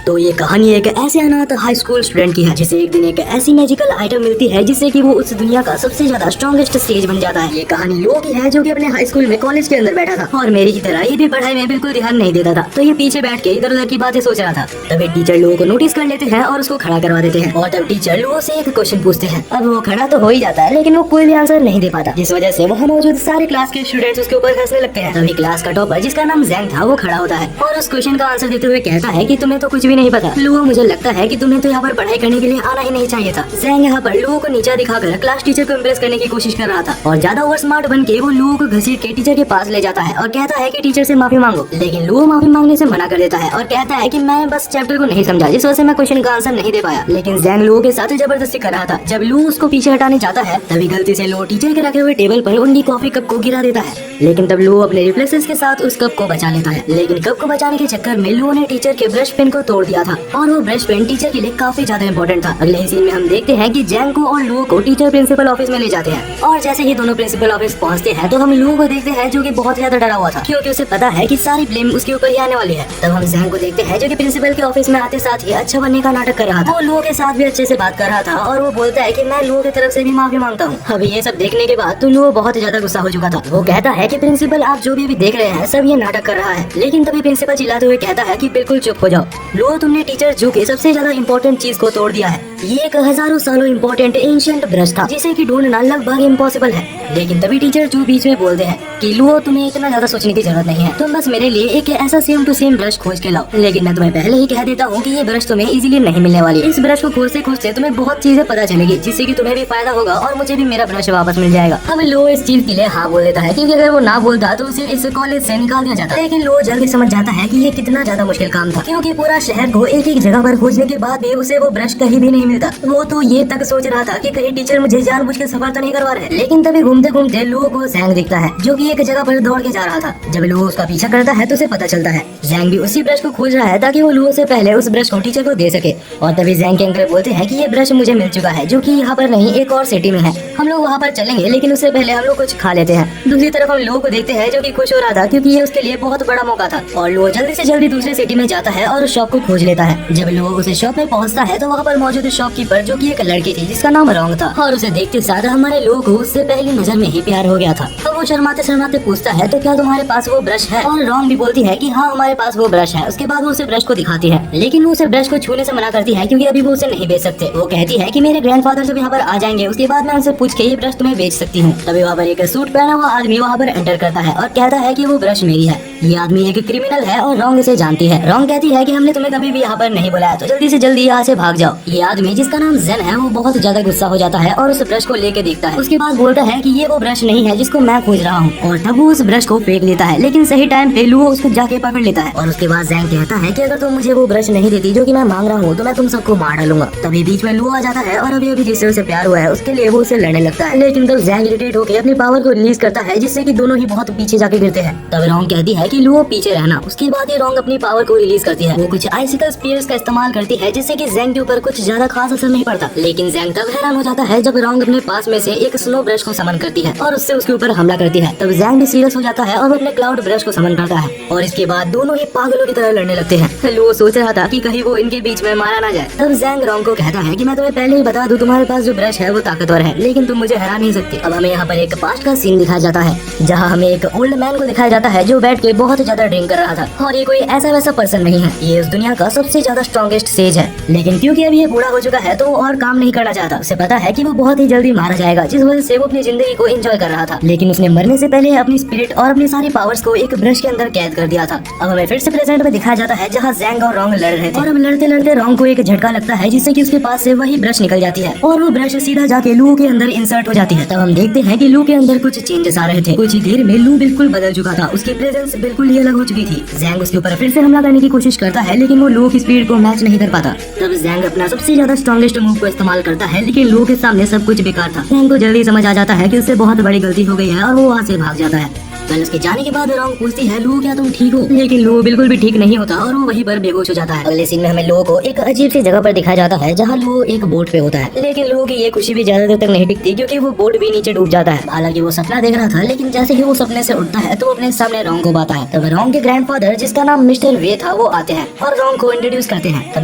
तो ये कहानी एक ऐसे अनाथ हाई स्कूल स्टूडेंट की है जिसे एक दिन एक ऐसी मैजिकल आइटम मिलती है जिससे कि वो उस दुनिया का सबसे ज्यादा स्ट्रॉन्गेस्ट स्टेज बन जाता है। ये कहानी लो की है जो कि अपने हाई स्कूल में कॉलेज के अंदर बैठा था और मेरी की तरह ये भी पढ़ाई में बिल्कुल ध्यान नहीं देता था। तो ये पीछे बैठ के इधर उधर की बातें सोच रहा था। तभी टीचर लोगों को नोटिस कर लेते हैं और उसको खड़ा करवा देते हैं और तब टीचर लोगों से एक क्वेश्चन पूछते हैं। अब वो खड़ा तो हो ही जाता है लेकिन वो कोई भी आंसर नहीं दे पाता, जिस वजह से वहाँ मौजूद सारे क्लास के स्टूडेंट्स उसके ऊपर हंसने लगते हैं। तभी क्लास का टॉपर जिसका नाम जैंग था वो खड़ा होता है और उस क्वेश्चन का आंसर देते हुए कहता है कि तुम्हें तो कुछ भी नहीं पता लुओ, मुझे लगता है कि तुम्हें तो यहाँ पर पढ़ाई करने के लिए आना ही नहीं चाहिए था। जैंग यहाँ पर लुओ को नीचा दिखाकर क्लास टीचर को इम्प्रेस करने की कोशिश कर रहा था और ज्यादा ओवर स्मार्ट बन के वो लुओ को घसीट के टीचर के पास ले जाता है और कहता है कि टीचर से माफी मांगो। लेकिन लुओ माफी मांगने से मना कर देता है और कहता है कि मैं बस चैप्टर को नहीं समझा, जिस वजह से मैं क्वेश्चन का आंसर नहीं दे पाया। लेकिन जैंग लुओ के साथ जबरदस्ती कर रहा था। जब लुओ उसको पीछे हटाने जाता है तभी गलती से लुओ टीचर के रखे हुए टेबल पर उनकी कॉफी कप को गिरा देता है। लेकिन तब लुओ अपने रिफ्लेक्सेस के साथ उस कप को बचा लेता है। लेकिन कप को बचाने के चक्कर में लुओ ने टीचर के ब्रश पेन को तोड़ दिया था और वो ब्रश पेन टीचर के लिए काफी ज्यादा इम्पोर्टेंट था। अगले ही सीन में हम देखते हैं कि जैंग को और लुओ को टीचर प्रिंसिपल ऑफिस में ले जाते हैं और जैसे ही दोनों प्रिंसिपल ऑफिस पहुंचते हैं तो हम लुओ को देखते हैं जो कि बहुत ज्यादा डरा हुआ था क्योंकि उसे पता है कि सारी ब्लेम उसके ऊपर ही आने वाली है। तब हम जैंग को देखते हैं जो कि प्रिंसिपल के ऑफिस में आते साथ ही अच्छा बनने का नाटक कर रहा था। वो लुओ के साथ भी अच्छे से बात कर रहा था और वो बोलता है कि मैं लुओ की तरफ से भी माफी मांगता हूँ। अभी ये सब देखने के बाद तो लुओ बहुत ज्यादा गुस्सा हो चुका था। वो कहता है कि प्रिंसिपल आप जो भी देख रहे हैं सब ये नाटक कर रहा है। लेकिन तभी प्रिंसिपल चिल्लाते हुए कहता है कि बिल्कुल चुप हो जाओ लुओ, तुमने टीचर जू के सबसे ज्यादा इम्पोर्टेंट चीज को तोड़ दिया है। ये एक हजारों सालों इम्पोर्टेंट एंशिएंट ब्रश था जिसे कि ढूंढना लगभग इम्पॉसिबल है। लेकिन तभी टीचर जू बीच में बोलते हैं कि लुओ तुम्हें इतना ज्यादा सोचने की जरूरत नहीं है, तुम बस मेरे लिए एक ऐसा सेम टू सेम ब्रश खोज के लाओ। लेकिन मैं तुम्हें पहले ही कह देता हूँ कि ये ब्रश तुम्हें इजीली नहीं मिलने वाली। इस ब्रश को खोजते खोजते तुम्हें बहुत चीजें पता चलेगी जिससे कि तुम्हें भी फायदा होगा और मुझे भी मेरा ब्रश वापस मिल जाएगा। अब लुओ इस चीज के लिए हाँ बोल देता है क्योंकि अगर वो ना बोलता तो उसे इस कॉलेज से निकाल दिया जाता। लेकिन लुओ जल्दी समझ जाता है कि ये कितना ज्यादा मुश्किल काम था क्योंकि पूरा शहर को एक एक जगह पर खोजने के बाद भी उसे वो ब्रश कहीं भी नहीं मिलता। वो तो ये तक सोच रहा था कि कहीं टीचर मुझे जानबूझ के सफर तो नहीं करवा रहे। लेकिन तभी घूमते घूमते लुओ को जैंग दिखता है जो कि एक जगह पर दौड़ के जा रहा था। जब लुओ उसका पीछा करता है तो उसे पता चलता है जैंग भी उसी ब्रश को खोज रहा है ताकि वो लुओ से पहले उस ब्रश को टीचर को दे सके। और तभी जैंग के अंकल बोलते हैं कि ये ब्रश मुझे मिल चुका है जो कि यहाँ पर नहीं एक और सिटी में है, हम लोग वहाँ पर चलेंगे लेकिन उससे पहले हम लोग कुछ खा लेते हैं। दूसरी तरफ हम लुओ को देखते हैं जो कि खुश हो रहा था क्योंकि ये उसके लिए बहुत बड़ा मौका था और लुओ जल्दी से जल्दी दूसरी सिटी में जाता है और उस शॉप को खोज लेता है। जब लुओ उस शॉप में पहुँचता है तो वहाँ पर मौजूद शॉपकीपर जो की एक लड़की थी जिसका नाम रोंग था और उसे देखते साथ हमारे लुओ को उससे पहली नजर में ही प्यार हो गया था। तो वो शर्माते शर्माते पूछता है तो क्या तुम्हारे पास वो ब्रश है? और रोंग भी बोलती है कि हाँ हमारे पास वो ब्रश है। उसके बाद वो उसे ब्रश को दिखाती है लेकिन वो उसे ब्रश को छूने से मना करती है क्योंकि अभी वो उसे नहीं बेच सकते। वो कहती है कि मेरे ग्रैंडफादर जब यहाँ पर आ जाएंगे उसके बाद मैं उनसे पूछ के ये ब्रश तुम्हें बेच सकती हूँ। तभी वहाँ पर एक सूट पहना हुआ आदमी वहाँ पर एंटर करता है और कहता है कि वो ब्रश मेरी है। ये आदमी एक क्रिमिनल है और रोंग इसे जानती है। रोंग कहती है कि हमने तुम्हें कभी भी यहाँ पर नहीं बुलाया तो जल्दी से जल्दी यहाँ से भाग जाओ। ये आदमी जिसका नाम जेन है वो बहुत ज्यादा गुस्सा हो जाता है और उस ब्रश को लेके देखता है। उसके बाद बोलता है कि ये वो ब्रश नहीं है जिसको मैं खोज रहा हूँ और तब वो उस ब्रश को फेंक लेता है। लेकिन सही टाइम पे लुओ उसको जाके पकड़ लेता है और उसके बाद जैंग कहता है कि अगर तुम मुझे वो ब्रश नहीं देती जो कि मैं मांग रहा हूँ तो मैं तुम सबको मार डालूंगा। तभी बीच में लुओ आ जाता है और अभी जिससे उसे प्यार हुआ है उसके लिए वो उसे लड़ने लगता है। लेकिन तब जैंग इरिटेट होकर अपनी पावर को रिलीज करता है जिससे कि दोनों ही बहुत पीछे जाके गिरते हैं। तब रोंग कहती है कि लुओ पीछे रहना। उसके बाद ये रोंग अपनी पावर को रिलीज करती है। वो कुछ आइसिकल स्पीयर्स का इस्तेमाल करती है जिससे कि जैंग के ऊपर कुछ ज्यादा खास असर नहीं पड़ता। लेकिन जैंग तब हैरान हो जाता है जब रोंग अपने पास में से एक स्नो ब्रश को समन करती है और उससे उसके ऊपर हमला करती है। तब जैंग भी सीरियस हो जाता है और अपने क्लाउड ब्रश को समन करता है और इसके बाद दोनों ही पागलों की तरह लड़ने लगते हैं। लुओ सोच रहा था कि कहीं वो इनके बीच में मारा ना जाए। तब जैंग रोंग को कहता है कि मैं तुम्हें पहले ही बता दूं तुम्हारे पास जो ब्रश है वो ताकतवर है लेकिन तुम मुझे हरा नहीं सकती। अब हमें यहाँ पर एक पास्ट का सीन दिखाया जाता है जहाँ हमें एक ओल्ड मैन को दिखाया जाता है जो बैठ के बहुत ज्यादा ड्रिंक कर रहा था और ये कोई ऐसा वैसा पर्सन नहीं है, ये इस दुनिया का सबसे ज्यादा स्ट्रॉन्गेस्ट सेज है। लेकिन क्योंकि अभी ये बूढ़ा हो चुका है तो वो और काम नहीं करना चाहता। उसे पता है कि वो बहुत ही जल्दी मारा जाएगा जिस वजह से वो अपनी जिंदगी को एंजॉय कर रहा था। लेकिन उसने मरने से पहले अपनी स्पिरिट और अपनी सारी पावर्स को एक ब्रश के अंदर कैद कर दिया था। अब हमें फिर से प्रेजेंट में दिखाया जाता है जहाँ जैंग और रोंग लड़ रहे थे और अब लड़ते लड़ते रोंग को एक झटका लगता है जिससे कि उसके पास से वही ब्रश निकल जाती है और वो ब्रश सीधा जाके लुओ के अंदर इंसर्ट हो जाती है। तब हम देखते हैं कि लुओ के अंदर कुछ चेंजेस आ रहे थे। कुछ ही देर में लुओ बिल्कुल बदल चुका था, उसकी प्रेजेंस बिल्कुल ही अलग हो चुकी थी। जैंग उसके ऊपर फिर से हमला करने की कोशिश करता है लेकिन वो लुओ की स्पीड को मैच नहीं कर पाता। तब जैंग अपना सबसे ज्यादा स्ट्रॉन्गेस्ट मूव को इस्तेमाल करता है लेकिन लुओ के सामने सब कुछ बेकार था। जैंग को जल्दी समझ आ जाता है कि उससे बहुत बड़ी गलती हो गई है और वो वहाँ से भाग जाता है। कल उसके जाने के बाद रॉन्ग पूछती है लू क्या तुम ठीक हो, लेकिन लू बिल्कुल भी ठीक नहीं होता और वो वहीं पर बेहोश हो जाता है। अगले सीन में हमें लू को एक अजीब सी जगह पर दिखाया जाता है जहाँ लू एक बोट पे होता है, लेकिन लू की ये खुशी भी ज्यादा देर तक नहीं टिकती क्योंकि वो बोट भी नीचे डूब जाता है। हालांकि वो सपना देख रहा था, लेकिन जैसे ही वो सपने से उठता है तो अपने सामने रॉन्ग को पाता है। तब रॉन्ग के ग्रैंडफादर जिसका नाम मिस्टर वे था वो आते हैं और रॉन्ग को इंट्रोड्यूस करते हैं। तब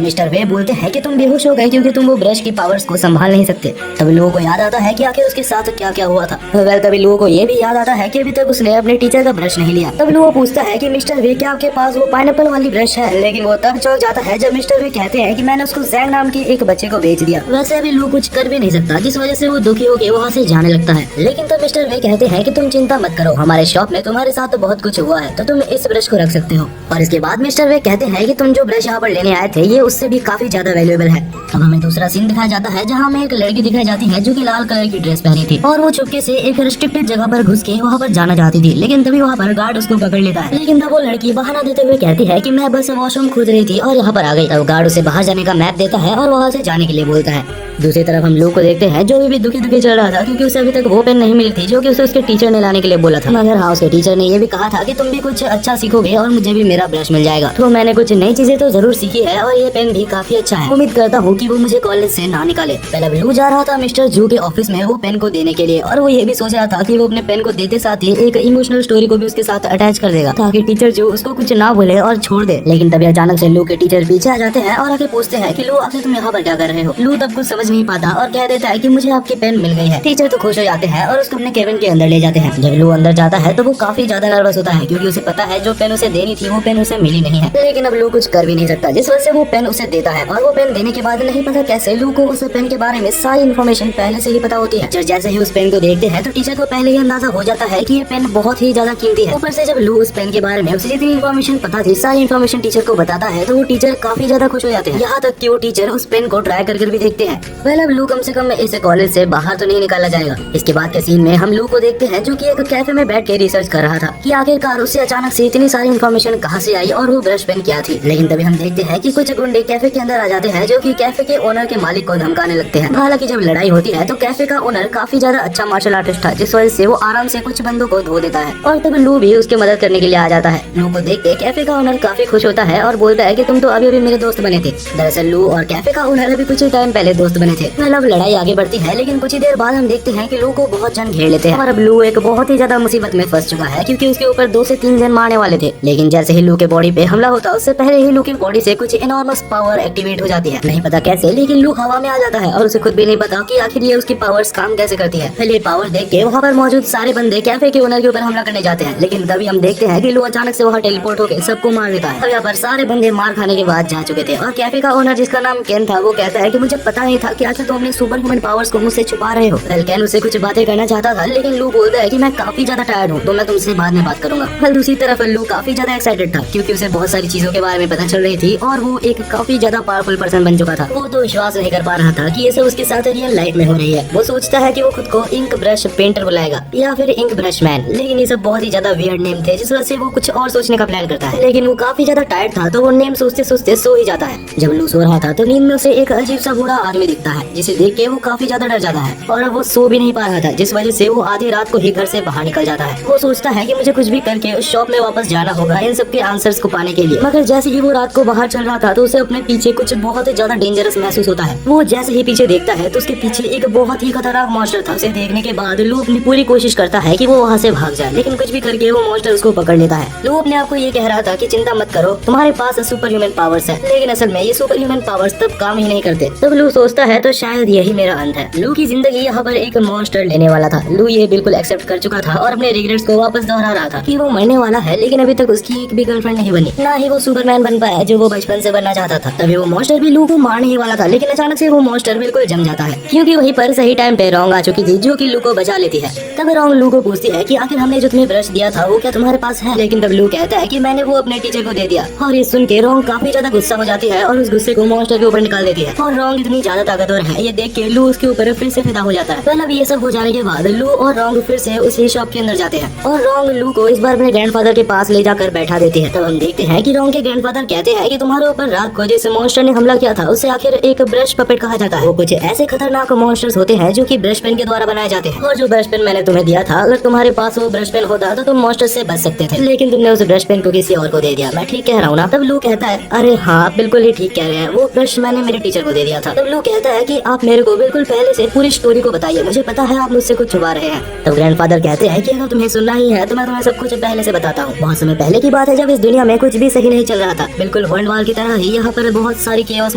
मिस्टर वे बोलते हैं कि तुम बेहोश हो गए क्योंकि तुम वो ब्रश की पावर्स को संभाल नहीं सकते। तब लोगों को याद आता है कि आखिर उसके साथ क्या क्या हुआ था। तभी लोगों को ये भी याद आता है कि अभी तक उसने अपने टीचर का ब्रश नहीं लिया। तब लोगो पूछता है कि मिस्टर वे क्या आपके पास वो पाइनएप्पल वाली ब्रश है, लेकिन वो तब चौंक जाता है जब मिस्टर वे कहते हैं कि मैंने उसको जैंग नाम के एक बच्चे को बेच दिया। वैसे अभी लू कुछ कर भी नहीं सकता, जिस वजह से वो दुखी होकर वहाँ से जाने लगता है। लेकिन तब मिस्टर वे कहते हैं कि तुम चिंता मत करो, हमारे शॉप में तुम्हारे साथ तो बहुत कुछ हुआ है तो तुम इस ब्रश को रख सकते हो। और इसके बाद मिस्टर वे कहते हैं कि तुम जो ब्रश यहाँ पर लेने आए थे ये उससे भी काफी ज्यादा वैल्यूएबल है। अब हमें दूसरा सीन दिखाया जाता है जहाँ हमें एक लड़की दिखाई जाती है जो कि लाल कलर की ड्रेस पहनी थी और वो चुपके से एक रिस्ट्रिक्टेड जगह पर घुस के वहाँ पर जाना चाहती थी, लेकिन तभी वहाँ पर गार्ड उसको पकड़ लेता है। लेकिन तब वो लड़की बहाना देते हुए कहती है कि मैं बस वॉशरूम खोज रही थी और यहाँ पर आ गई। तब गार्ड उसे बाहर जाने का मैप देता है और वहाँ से जाने के लिए बोलता है। दूसरी तरफ हम लोग को देखते हैं जो भी दुखी दुखी चल रहा था क्योंकि उसे अभी तक वो पेन नहीं मिली थी जो कि उसे उसके टीचर ने लाने के लिए बोला था। मगर हाँ, उसके टीचर ने ये भी कहा था कि तुम भी कुछ अच्छा सीखोगे और मुझे भी मेरा ब्रश मिल जाएगा। तो मैंने कुछ नई चीजें तो जरूर सीखी है और ये पेन भी काफी अच्छा है। उम्मीद करता हूँ कि वो मुझे कॉलेज से ना निकाले। पहले ब्लू जा रहा था मिस्टर जू के ऑफिस में वो पेन को देने के लिए और वो ये भी सोच रहा था कि वो अपने पेन को देते साथ ही एक इमोशनल स्टोरी को भी उसके साथ अटैच कर देगा ताकि टीचर जो उसको कुछ ना बोले और छोड़ दे। लेकिन तभी अचानक से लू के टीचर पीछे आ जाते हैं और आके पूछते हैं कि लू आखिर तुम यहाँ पर क्या कर रहे हो। लू तब कुछ समझ नहीं पाता और कह देता है कि मुझे आपकी पेन मिल गई है। टीचर तो खुश हो जाते हैं और उसको अपने केबिन के अंदर ले जाते हैं। जब लू अंदर जाता है तो वो काफी ज्यादा नर्वस होता है क्योंकि उसे पता है जो पेन उसे देनी थी वो पेन उसे मिली नहीं है। लेकिन अब लू कुछ कर भी नहीं सकता, जिस वजह से वो पेन उसे देता है और वो पेन देने के बाद नहीं पता कैसे लू को उस पेन के बारे में सारी इन्फॉर्मेशन पहले से ही पता होती है। जैसे ही उस पेन को देखते हैं तो टीचर को पहले ही अंदाजा हो जाता है कि ये पेन बहुत ही ज्यादा कीमती है। ऊपर से जब लू उस पेन के बारे में उसे जितनी इन्फॉर्मेशन पता थी सारी इन्फॉर्मेशन टीचर को बताता है तो वो टीचर काफी ज्यादा खुश हो जाते हैं। यहाँ तक कि वो टीचर उस पेन को ट्राई कर भी देखते हैं। पहले अब लू कम से कम इस कॉलेज से बाहर तो नहीं निकाला जाएगा। इसके बाद के सीन में हम लू को देखते हैं जो कि एक कैफे में बैठ के रिसर्च कर रहा था कि आखिरकार उससे अचानक से इतनी सारी इन्फॉर्मेशन कहाँ से आई और वो ब्रश पेन क्या थी। लेकिन तभी हम देखते हैं कि कुछ गुंडे कैफे के अंदर आ जाते हैं जो कि कैफे के ओनर के मालिक को धमकाने लगते हैं। हालांकि जब लड़ाई होती है तो कैफे का ओनर काफी ज्यादा अच्छा मार्शल आर्टिस्ट था, जिस वजह से वो आराम से कुछ बंदों को धो देता है और तब लू भी उसकी मदद करने के लिए आ जाता है। लू को देख के कैफे का ओनर काफी खुश होता है और बोलता है कि तुम तो अभी अभी मेरे दोस्त बने थे। दरअसल लू और कैफे का ओनर अभी कुछ टाइम पहले दोस्त बने थे। मतलब लड़ाई आगे बढ़ती है, लेकिन कुछ ही देर बाद हम देखते हैं कि लू को बहुत जन घेर लेते हैं और अब लू एक बहुत ही ज्यादा मुसीबत में फंस चुका है क्योंकि उसके ऊपर 2 से 3 जन मारने वाले थे। लेकिन जैसे ही लू के बॉडी पे हमला होता उससे पहले ही लू की बॉडी से कुछ इनॉर्मस पावर एक्टिवेट हो जाती है। नहीं पता कैसे, लेकिन लू हवा में आ जाता है और उसे खुद भी नहीं पता कि आखिर ये उसकी पावर्स काम कैसे करती है। पहले पावर देख के वहाँ पर मौजूद सारे बंदे कैफे के ओनर के ऊपर हमला करने जाते हैं, लेकिन तभी हम देखते हैं कि लू अचानक से वहाँ टेलीपोर्ट होकर सबको मार देता है। अब यहाँ पर सारे बंदे मार खाने के बाद जा चुके थे और कैफे का ओनर जिसका नाम केन था वो कहता है कि मुझे पता नहीं था कि आखिर तुम अपने सुपर ह्यूमन पावर्स को मुझसे छुपा रहे हो। केन उसे कुछ बातें करना चाहता था, लेकिन लू बोलता है कि मैं काफी ज्यादा टायर्ड हूँ तो मैं तुमसे बाद में बात करूंगा। कल दूसरी तरफ लू काफी ज्यादा एक्साइटेड था क्योंकि उसे बहुत सारी चीजों के बारे में पता चल रही थी और वो एक काफी ज्यादा पावरफुल पर्सन बन चुका था। वो तो विश्वास नहीं कर पा रहा था कि ये सब उसके साथ रियल लाइफ में हो रही है। वो सोचता है कि वो खुद को इंक ब्रश पेंटर बुलाएगा या फिर इंक ब्रश मैन, लेकिन ये सब बहुत ही ज्यादा वियर्ड नेम थे जिस वजह से वो कुछ और सोचने का प्लान करता है। लेकिन वो काफी ज्यादा टायर्ड था तो वो नेम सोचते सोचते सो ही जाता है। जब लू सो रहा था तो नींद में उसे एक अजीब सा बूढ़ा आदमी दिखता है जिसे देख के वो काफी ज्यादा डर जाता है और अब वो सो भी नहीं पा रहा था, जिस वजह से वो आधी रात को ही घर से बाहर निकल जाता है। वो सोचता है कि मुझे कुछ भी करके उस शॉप में वापस जाना होगा इन सब के आंसर्स को पाने के लिए। मगर जैसे ही वो रात को बाहर चल रहा था तो उसे अपने पीछे कुछ बहुत ही ज्यादा डेंजरस महसूस होता है। वो जैसे ही पीछे देखता है तो उसके पीछे एक बहुत ही खतरनाक मॉन्स्टर था। उसे देखने के बाद लू अपनी पूरी कोशिश करता है कि वो वहाँ से भाग जाए, लेकिन कुछ भी करके वो मॉन्स्टर उसको पकड़ लेता है। लू अपने आप को ये कह रहा था कि चिंता मत करो, तुम्हारे पास सुपर ह्यूमन पावर्स है, लेकिन असल में ये सुपर ह्यूमन पावर्स तब काम ही नहीं करते। तब लू सोचता है तो शायद यही मेरा अंत है। लू की जिंदगी यहाँ पर एक मॉन्स्टर लेने वाला था। लू ये बिल्कुल एक्सेप्ट कर चुका था और अपने रिग्रेट्स को वापस दोहरा रहा था कि वो मरने वाला है, लेकिन अभी तक उसकी एक भी गर्लफ्रेंड नहीं बनी, ना ही वो सुपरमैन बन पाया जो वो बचपन से बनना चाहता था। तभी वो मॉन्स्टर भी लू को मारने ही वाला था, लेकिन अचानक से वो मॉन्स्टर बिल्कुल जम जाता है क्योंकि वहीं पर सही टाइम पे रॉन्ग आ चुकी थी जो कि लू को बचा लेती है। तब रॉन्ग लू को पूछती है कि आखिर हमने जो तुम्हें ब्रश दिया था वो क्या तुम्हारे पास है, लेकिन तब लू कहता है कि मैंने वो अपने टीचर को दे दिया। और ये सुन के रॉन्ग काफी ज्यादा गुस्सा हो जाती है और उस गुस्से को मॉन्स्टर के ऊपर निकाल देती है और रॉन्ग इतनी ज्यादा ताकतवर है ये देख के लू उसके ऊपर फिर से फिदा हो जाता है। मतलब ये सब हो जाने के बाद लू और रोंग फिर से उसी शॉप के अंदर जाते हैं और रोंग लू को इस बार अपने ग्रैंडफादर के पास ले जाकर बैठा देती है। तब हम देखते हैं कि रोंग के ग्रैंडफादर कहते हैं कि तुम्हारे ऊपर रात को जिस मॉन्स्टर ने हमला किया था उसे आखिर एक ब्रश पपेट कहा जाता है। वो कुछ ऐसे खतरनाक मॉन्स्टर्स होते हैं जो कि ब्रश पेन के द्वारा बनाए जाते हैं और जो ब्रश पेन मैंने तुम्हें दिया था, अगर तुम्हारे पास वो ब्रश पेन होता तो तुम मॉन्स्टर से बच सकते थे, लेकिन तुमने उस ब्रश पेन को किसी और को दे दिया। मैं ठीक कह रहा हूँ ना? तब लू कहता है अरे हाँ बिल्कुल ही ठीक कह रहे हैं, वो ब्रश मैंने मेरे टीचर को दे दिया था। तब लू कहता है कि आप मेरे को बिल्कुल पहले से पूरी स्टोरी को बताइए, मुझे पता है आप मुझसे कुछ छुपा रहे हैं। तब ग्रैंडफादर कहते हैं कि अगर तुम्हें सुनना ही है तो मैं तुम्हें सब कुछ पहले से बताता हूँ। बहुत समय पहले की बात है जब इस दुनिया में कुछ भी सही नहीं चल रहा था, बिल्कुल वर्ल्ड वॉर की तरह ही यहाँ पर बहुत सारी केओस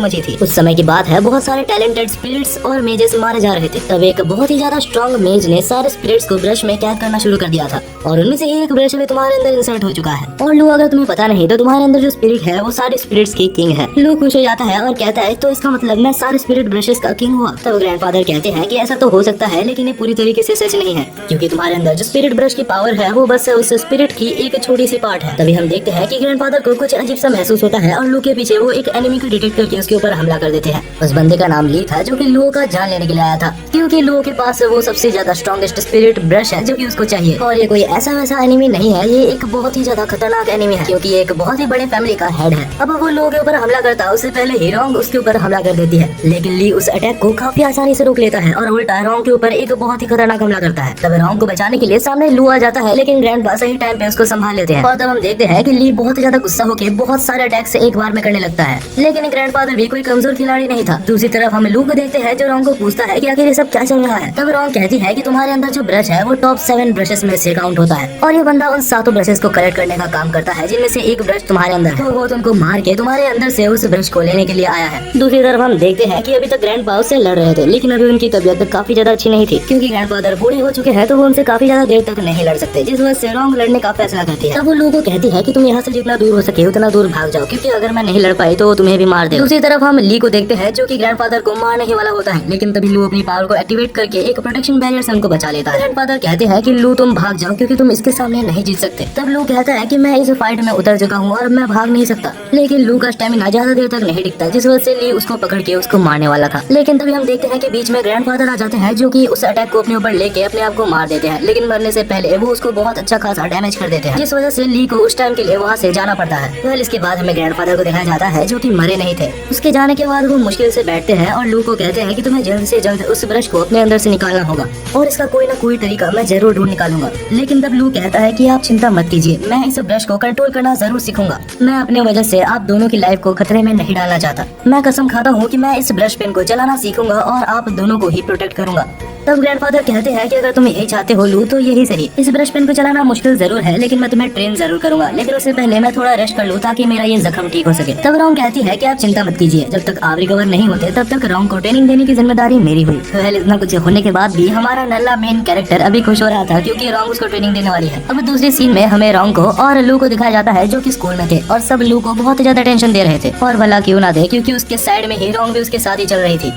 मची थी। उस समय की बात है, बहुत सारे टैलेंटेड स्पिरिट्स और मेजेस मारे जा रहे थे। तब एक बहुत ही ज्यादा स्ट्रॉन्ग मेज ने सारे स्पिरिट्स को ब्रश में कैद करना शुरू कर दिया था और उनमें से एक ब्रश में तुम्हारे अंदर इंसर्ट हो चुका है। और लू अगर तुम्हें पता नहीं तो तुम्हारे अंदर जो स्पिरिट है वो सारे स्पिरिट्स की किंग है। लू खुश हो जाता है और कहता है तो इसका मतलब मैं सारे स्पिरिट ब्रशेस का किंग हुआ। तब ग्रैंडफादर कहते हैं कि ऐसा तो हो सकता है, लेकिन ये पूरी तरीके से सच नहीं है, क्योंकि तुम्हारे अंदर जो स्पिरिट ब्रश की पावर है वो बस उस स्पिरिट की एक छोटी सी पार्ट है। तभी हम देखते हैं कि ग्रैंडफादर को कुछ अजीब सा महसूस होता है और लू के पीछे वो एक एनिमी को डिटेक्ट करके उसके ऊपर हमला कर देते हैं। उस बंदे का नाम ली था जो कि लू का जान लेने के लिए आया था, क्योंकि लू के पास वो सबसे ज्यादा स्ट्रॉन्गेस्ट स्पिरिट ब्रश है जो कि उसको चाहिए। और ये कोई ऐसा वैसा एनिमी नहीं है, ये एक बहुत ही ज्यादा खतरनाक एनिमी है, क्योंकि ये एक बहुत ही बड़े फैमिली का हेड है। अब वो लोगों के ऊपर हमला करता उससे पहले ही रोंग उसके ऊपर हमला कर देती है, लेकिन ली उस अटैक को काफी आसानी से रोक लेता है और उल्टा रोंग के ऊपर एक बहुत ही खतरनाक हमला करता है। तब रोंग को बचाने के लिए सामने लू आ जाता है, लेकिन ग्रैंडपा सही टाइम पे उसको संभाल लेते हैं। और तब हम देखते हैं कि ली बहुत ज्यादा गुस्सा होकर बहुत सारे अटैक्स एक बार में करने लगता है, लेकिन ग्रैंडफादर भी कोई कमजोर खिलाड़ी नहीं था। दूसरी तरफ हम लू को देखते हैं जो रोंग को पूछता है कि आखिर ये सब क्या चल रहा है। तब रोंग कहती है कि तुम्हारे अंदर जो ब्रश है वो टॉप 7 ब्रशेस में से काउंट होता है और ये बंदा उन 7 ब्रशेस को कलेक्ट करने का काम करता है, जिनमें से एक ब्रश तुम्हारे अंदर है। तो वो तुमको मार के तुम्हारे अंदर से उस ब्रश को लेने के लिए आया है। दूसरी तरफ हम देखते हैं कि अभी तक ग्रैंडपा उससे लड़ रहे थे, लेकिन अभी उनकी तबीयत काफी ज्यादा अच्छी नहीं थी, क्योंकि ग्रैंडफादर बूढ़े हो चुके हैं तो वो उनसे काफी ज्यादा देर तक नहीं लड़ सकते, जिस वजह से रोंग लड़ने का फैसला करती है। तब वो लोगों को कहती है कि तुम यहाँ से जितना दूर हो सके उतना दूर भाग जाओ, क्योंकि अगर मैं नहीं लड़ पाई तो तुम्हें भी मार दे। दूसरी तरफ हम ली को देखते हैं जो कि ग्रैंडफादर को मारने ही वाला होता है, लेकिन तभी लू अपनी पावर को एक्टिवेट करके एक प्रोटेक्शन बैरियर से उनको बचा लेता है। ग्रैंडफादर कहते हैं कि लू तुम भाग जाओ, क्योंकि तुम इसके सामने नहीं जीत सकते। तब लू कहता है कि मैं इस फाइट में उतर चुका हूँ और मैं भाग नहीं सकता, लेकिन लू का स्टेमिना ज्यादा देर तक नहीं टिकता, जिस वजह से ली उसको पकड़ के उसको मारने वाला था। लेकिन तभी हम देखते हैं कि बीच में ग्रैंडफादर आ जाते हैं जो कि उस अटैक को अपने ऊपर लेके अपने आप को मार देते हैं, लेकिन मरने से पहले वो उसको बहुत अच्छा खासा डैमेज कर देते हैं, जिस वजह से ली को उस टाइम के लिए वहाँ से जाना पड़ता है। फिर इसके बाद हमें ग्रैंडफादर को दिखाया जाता है जो कि मरे नहीं थे। उसके जाने के बाद वो मुश्किल से बैठते हैं और लू को कहते हैं कि तुम्हें जल्द से जल्द उस ब्रश को अपने अंदर से निकालना होगा और इसका कोई ना कोई तरीका मैं जरूर ढूंढ निकालूंगा। लेकिन तब लू कहता है कि आप चिंता मत कीजिए, मैं इस ब्रश को कंट्रोल करना जरूर सीखूंगा। मैं अपने वजह से आप दोनों की लाइफ को खतरे में नहीं डालना चाहता। मैं कसम खाता हूँ कि मैं इस ब्रश पेन को चलाना सीखूंगा और आप दोनों को ही प्रोटेक्ट करूंगा। तब ग्रैंडफादर कहते हैं कि अगर तुम यही चाहते हो लू तो यही सही। इस ब्रश पेन को चलाना मुश्किल जरूर है, लेकिन मैं तुम्हें ट्रेन जरूर करूंगा, लेकिन उससे पहले मैं थोड़ा रेस्ट कर लूं ताकि मेरा ये जख्म ठीक हो सके। तब रोंग कहती है कि आप चिंता मत कीजिए, जब तक आप रिकवर नहीं होते तब तक रोंग को ट्रेनिंग देने की जिम्मेदारी मेरी हुई। पहले इतना कुछ होने के बाद भी हमारा नल्ला मेन कैरेक्टर अभी खुश हो रहा था, क्योंकि रोंग उसको ट्रेनिंग देने वाली है। अब दूसरे सीन में हमें रोंग को और लू को दिखाया जाता है जो कि स्कूल में थे और सब लू को बहुत ज्यादा टेंशन दे रहे थे, और भला क्यों ना दे, क्योंकि उसके साइड में ही रोंग भी उसके साथ ही चल रही थी।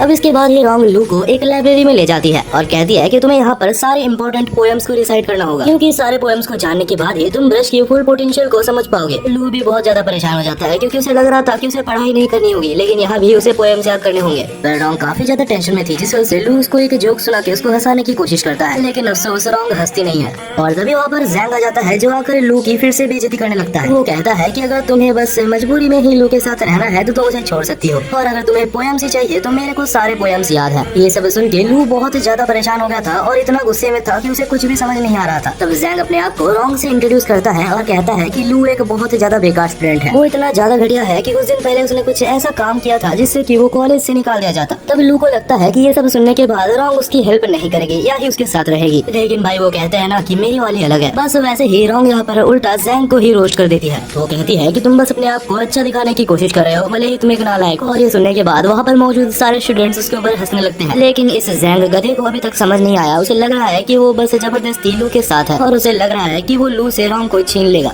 अब इसके बाद ये रोंग लू को एक लाइब्रेरी में ले जाती है और कहती है कि तुम्हें यहाँ पर सारे इंपॉर्टेंट पोएम्स को रिसाइट करना होगा, क्योंकि सारे पोएम्स को जानने के बाद ही तुम ब्रश की फुल पोटेंशियल को समझ पाओगे। लू भी बहुत ज्यादा परेशान हो जाता है, क्योंकि उसे लग रहा था कि उसे पढ़ाई नहीं करनी होगी, लेकिन यहाँ भी उसे पोएम्स याद करने होंगे। पर रोंग काफी ज्यादा टेंशन में थी, जिस वजह से लू उसको एक जोक सुना के उसको हंसाने की कोशिश करता है, लेकिन अफसोस रोंग हंसती नहीं है। और तभी वहाँ पर जैंग आ जाता है जो आकर लू की फिर से बेइज्जती करने लगता है। वो कहता है कि अगर तुम्हें बस मजबूरी में ही लू के साथ रहना है तो तुम उसे छोड़ सकती हो, और अगर तुम्हें पोएम्स ही चाहिए तो मेरे को सारे पोएम्स याद है। ये सब सुन के लू बहुत ज्यादा परेशान हो गया था और इतना गुस्से में था कि उसे कुछ भी समझ नहीं आ रहा था। तब जैंग अपने आप को रोंग से इंट्रोड्यूस करता है और कहता है कि लू एक बहुत ज्यादा बेकार स्टूडेंट है। वो इतना ज्यादा घटिया है कि कुछ दिन पहले उसने कुछ ऐसा काम किया था जिससे कि वो कॉलेज से निकाल दिया जाता। तब लू को लगता है कि ये सब सुनने के बाद रोंग उसकी हेल्प नहीं करेगी या ही उसके साथ रहेगी, लेकिन भाई वो कहते हैं ना कि मेरी वाली अलग है। बस वैसे ही रोंग यहाँ पर उल्टा जैंग को ही रोस्ट कर देती है। वो कहती है कि तुम बस अपने आप को अच्छा दिखाने की कोशिश कर रहे हो, भले ही तुम एक नालायक हो। और ये सुनने के बाद वहाँ पर मौजूद सारे स्टूडेंट्स उसके ऊपर हंसने लगते हैं, लेकिन इस जैंग गधे को अभी तक समझ नहीं आया। उसे लग रहा है कि वो बस जबरदस्ती लू के साथ है और उसे लग रहा है कि वो लू से रोंग को छीन लेगा।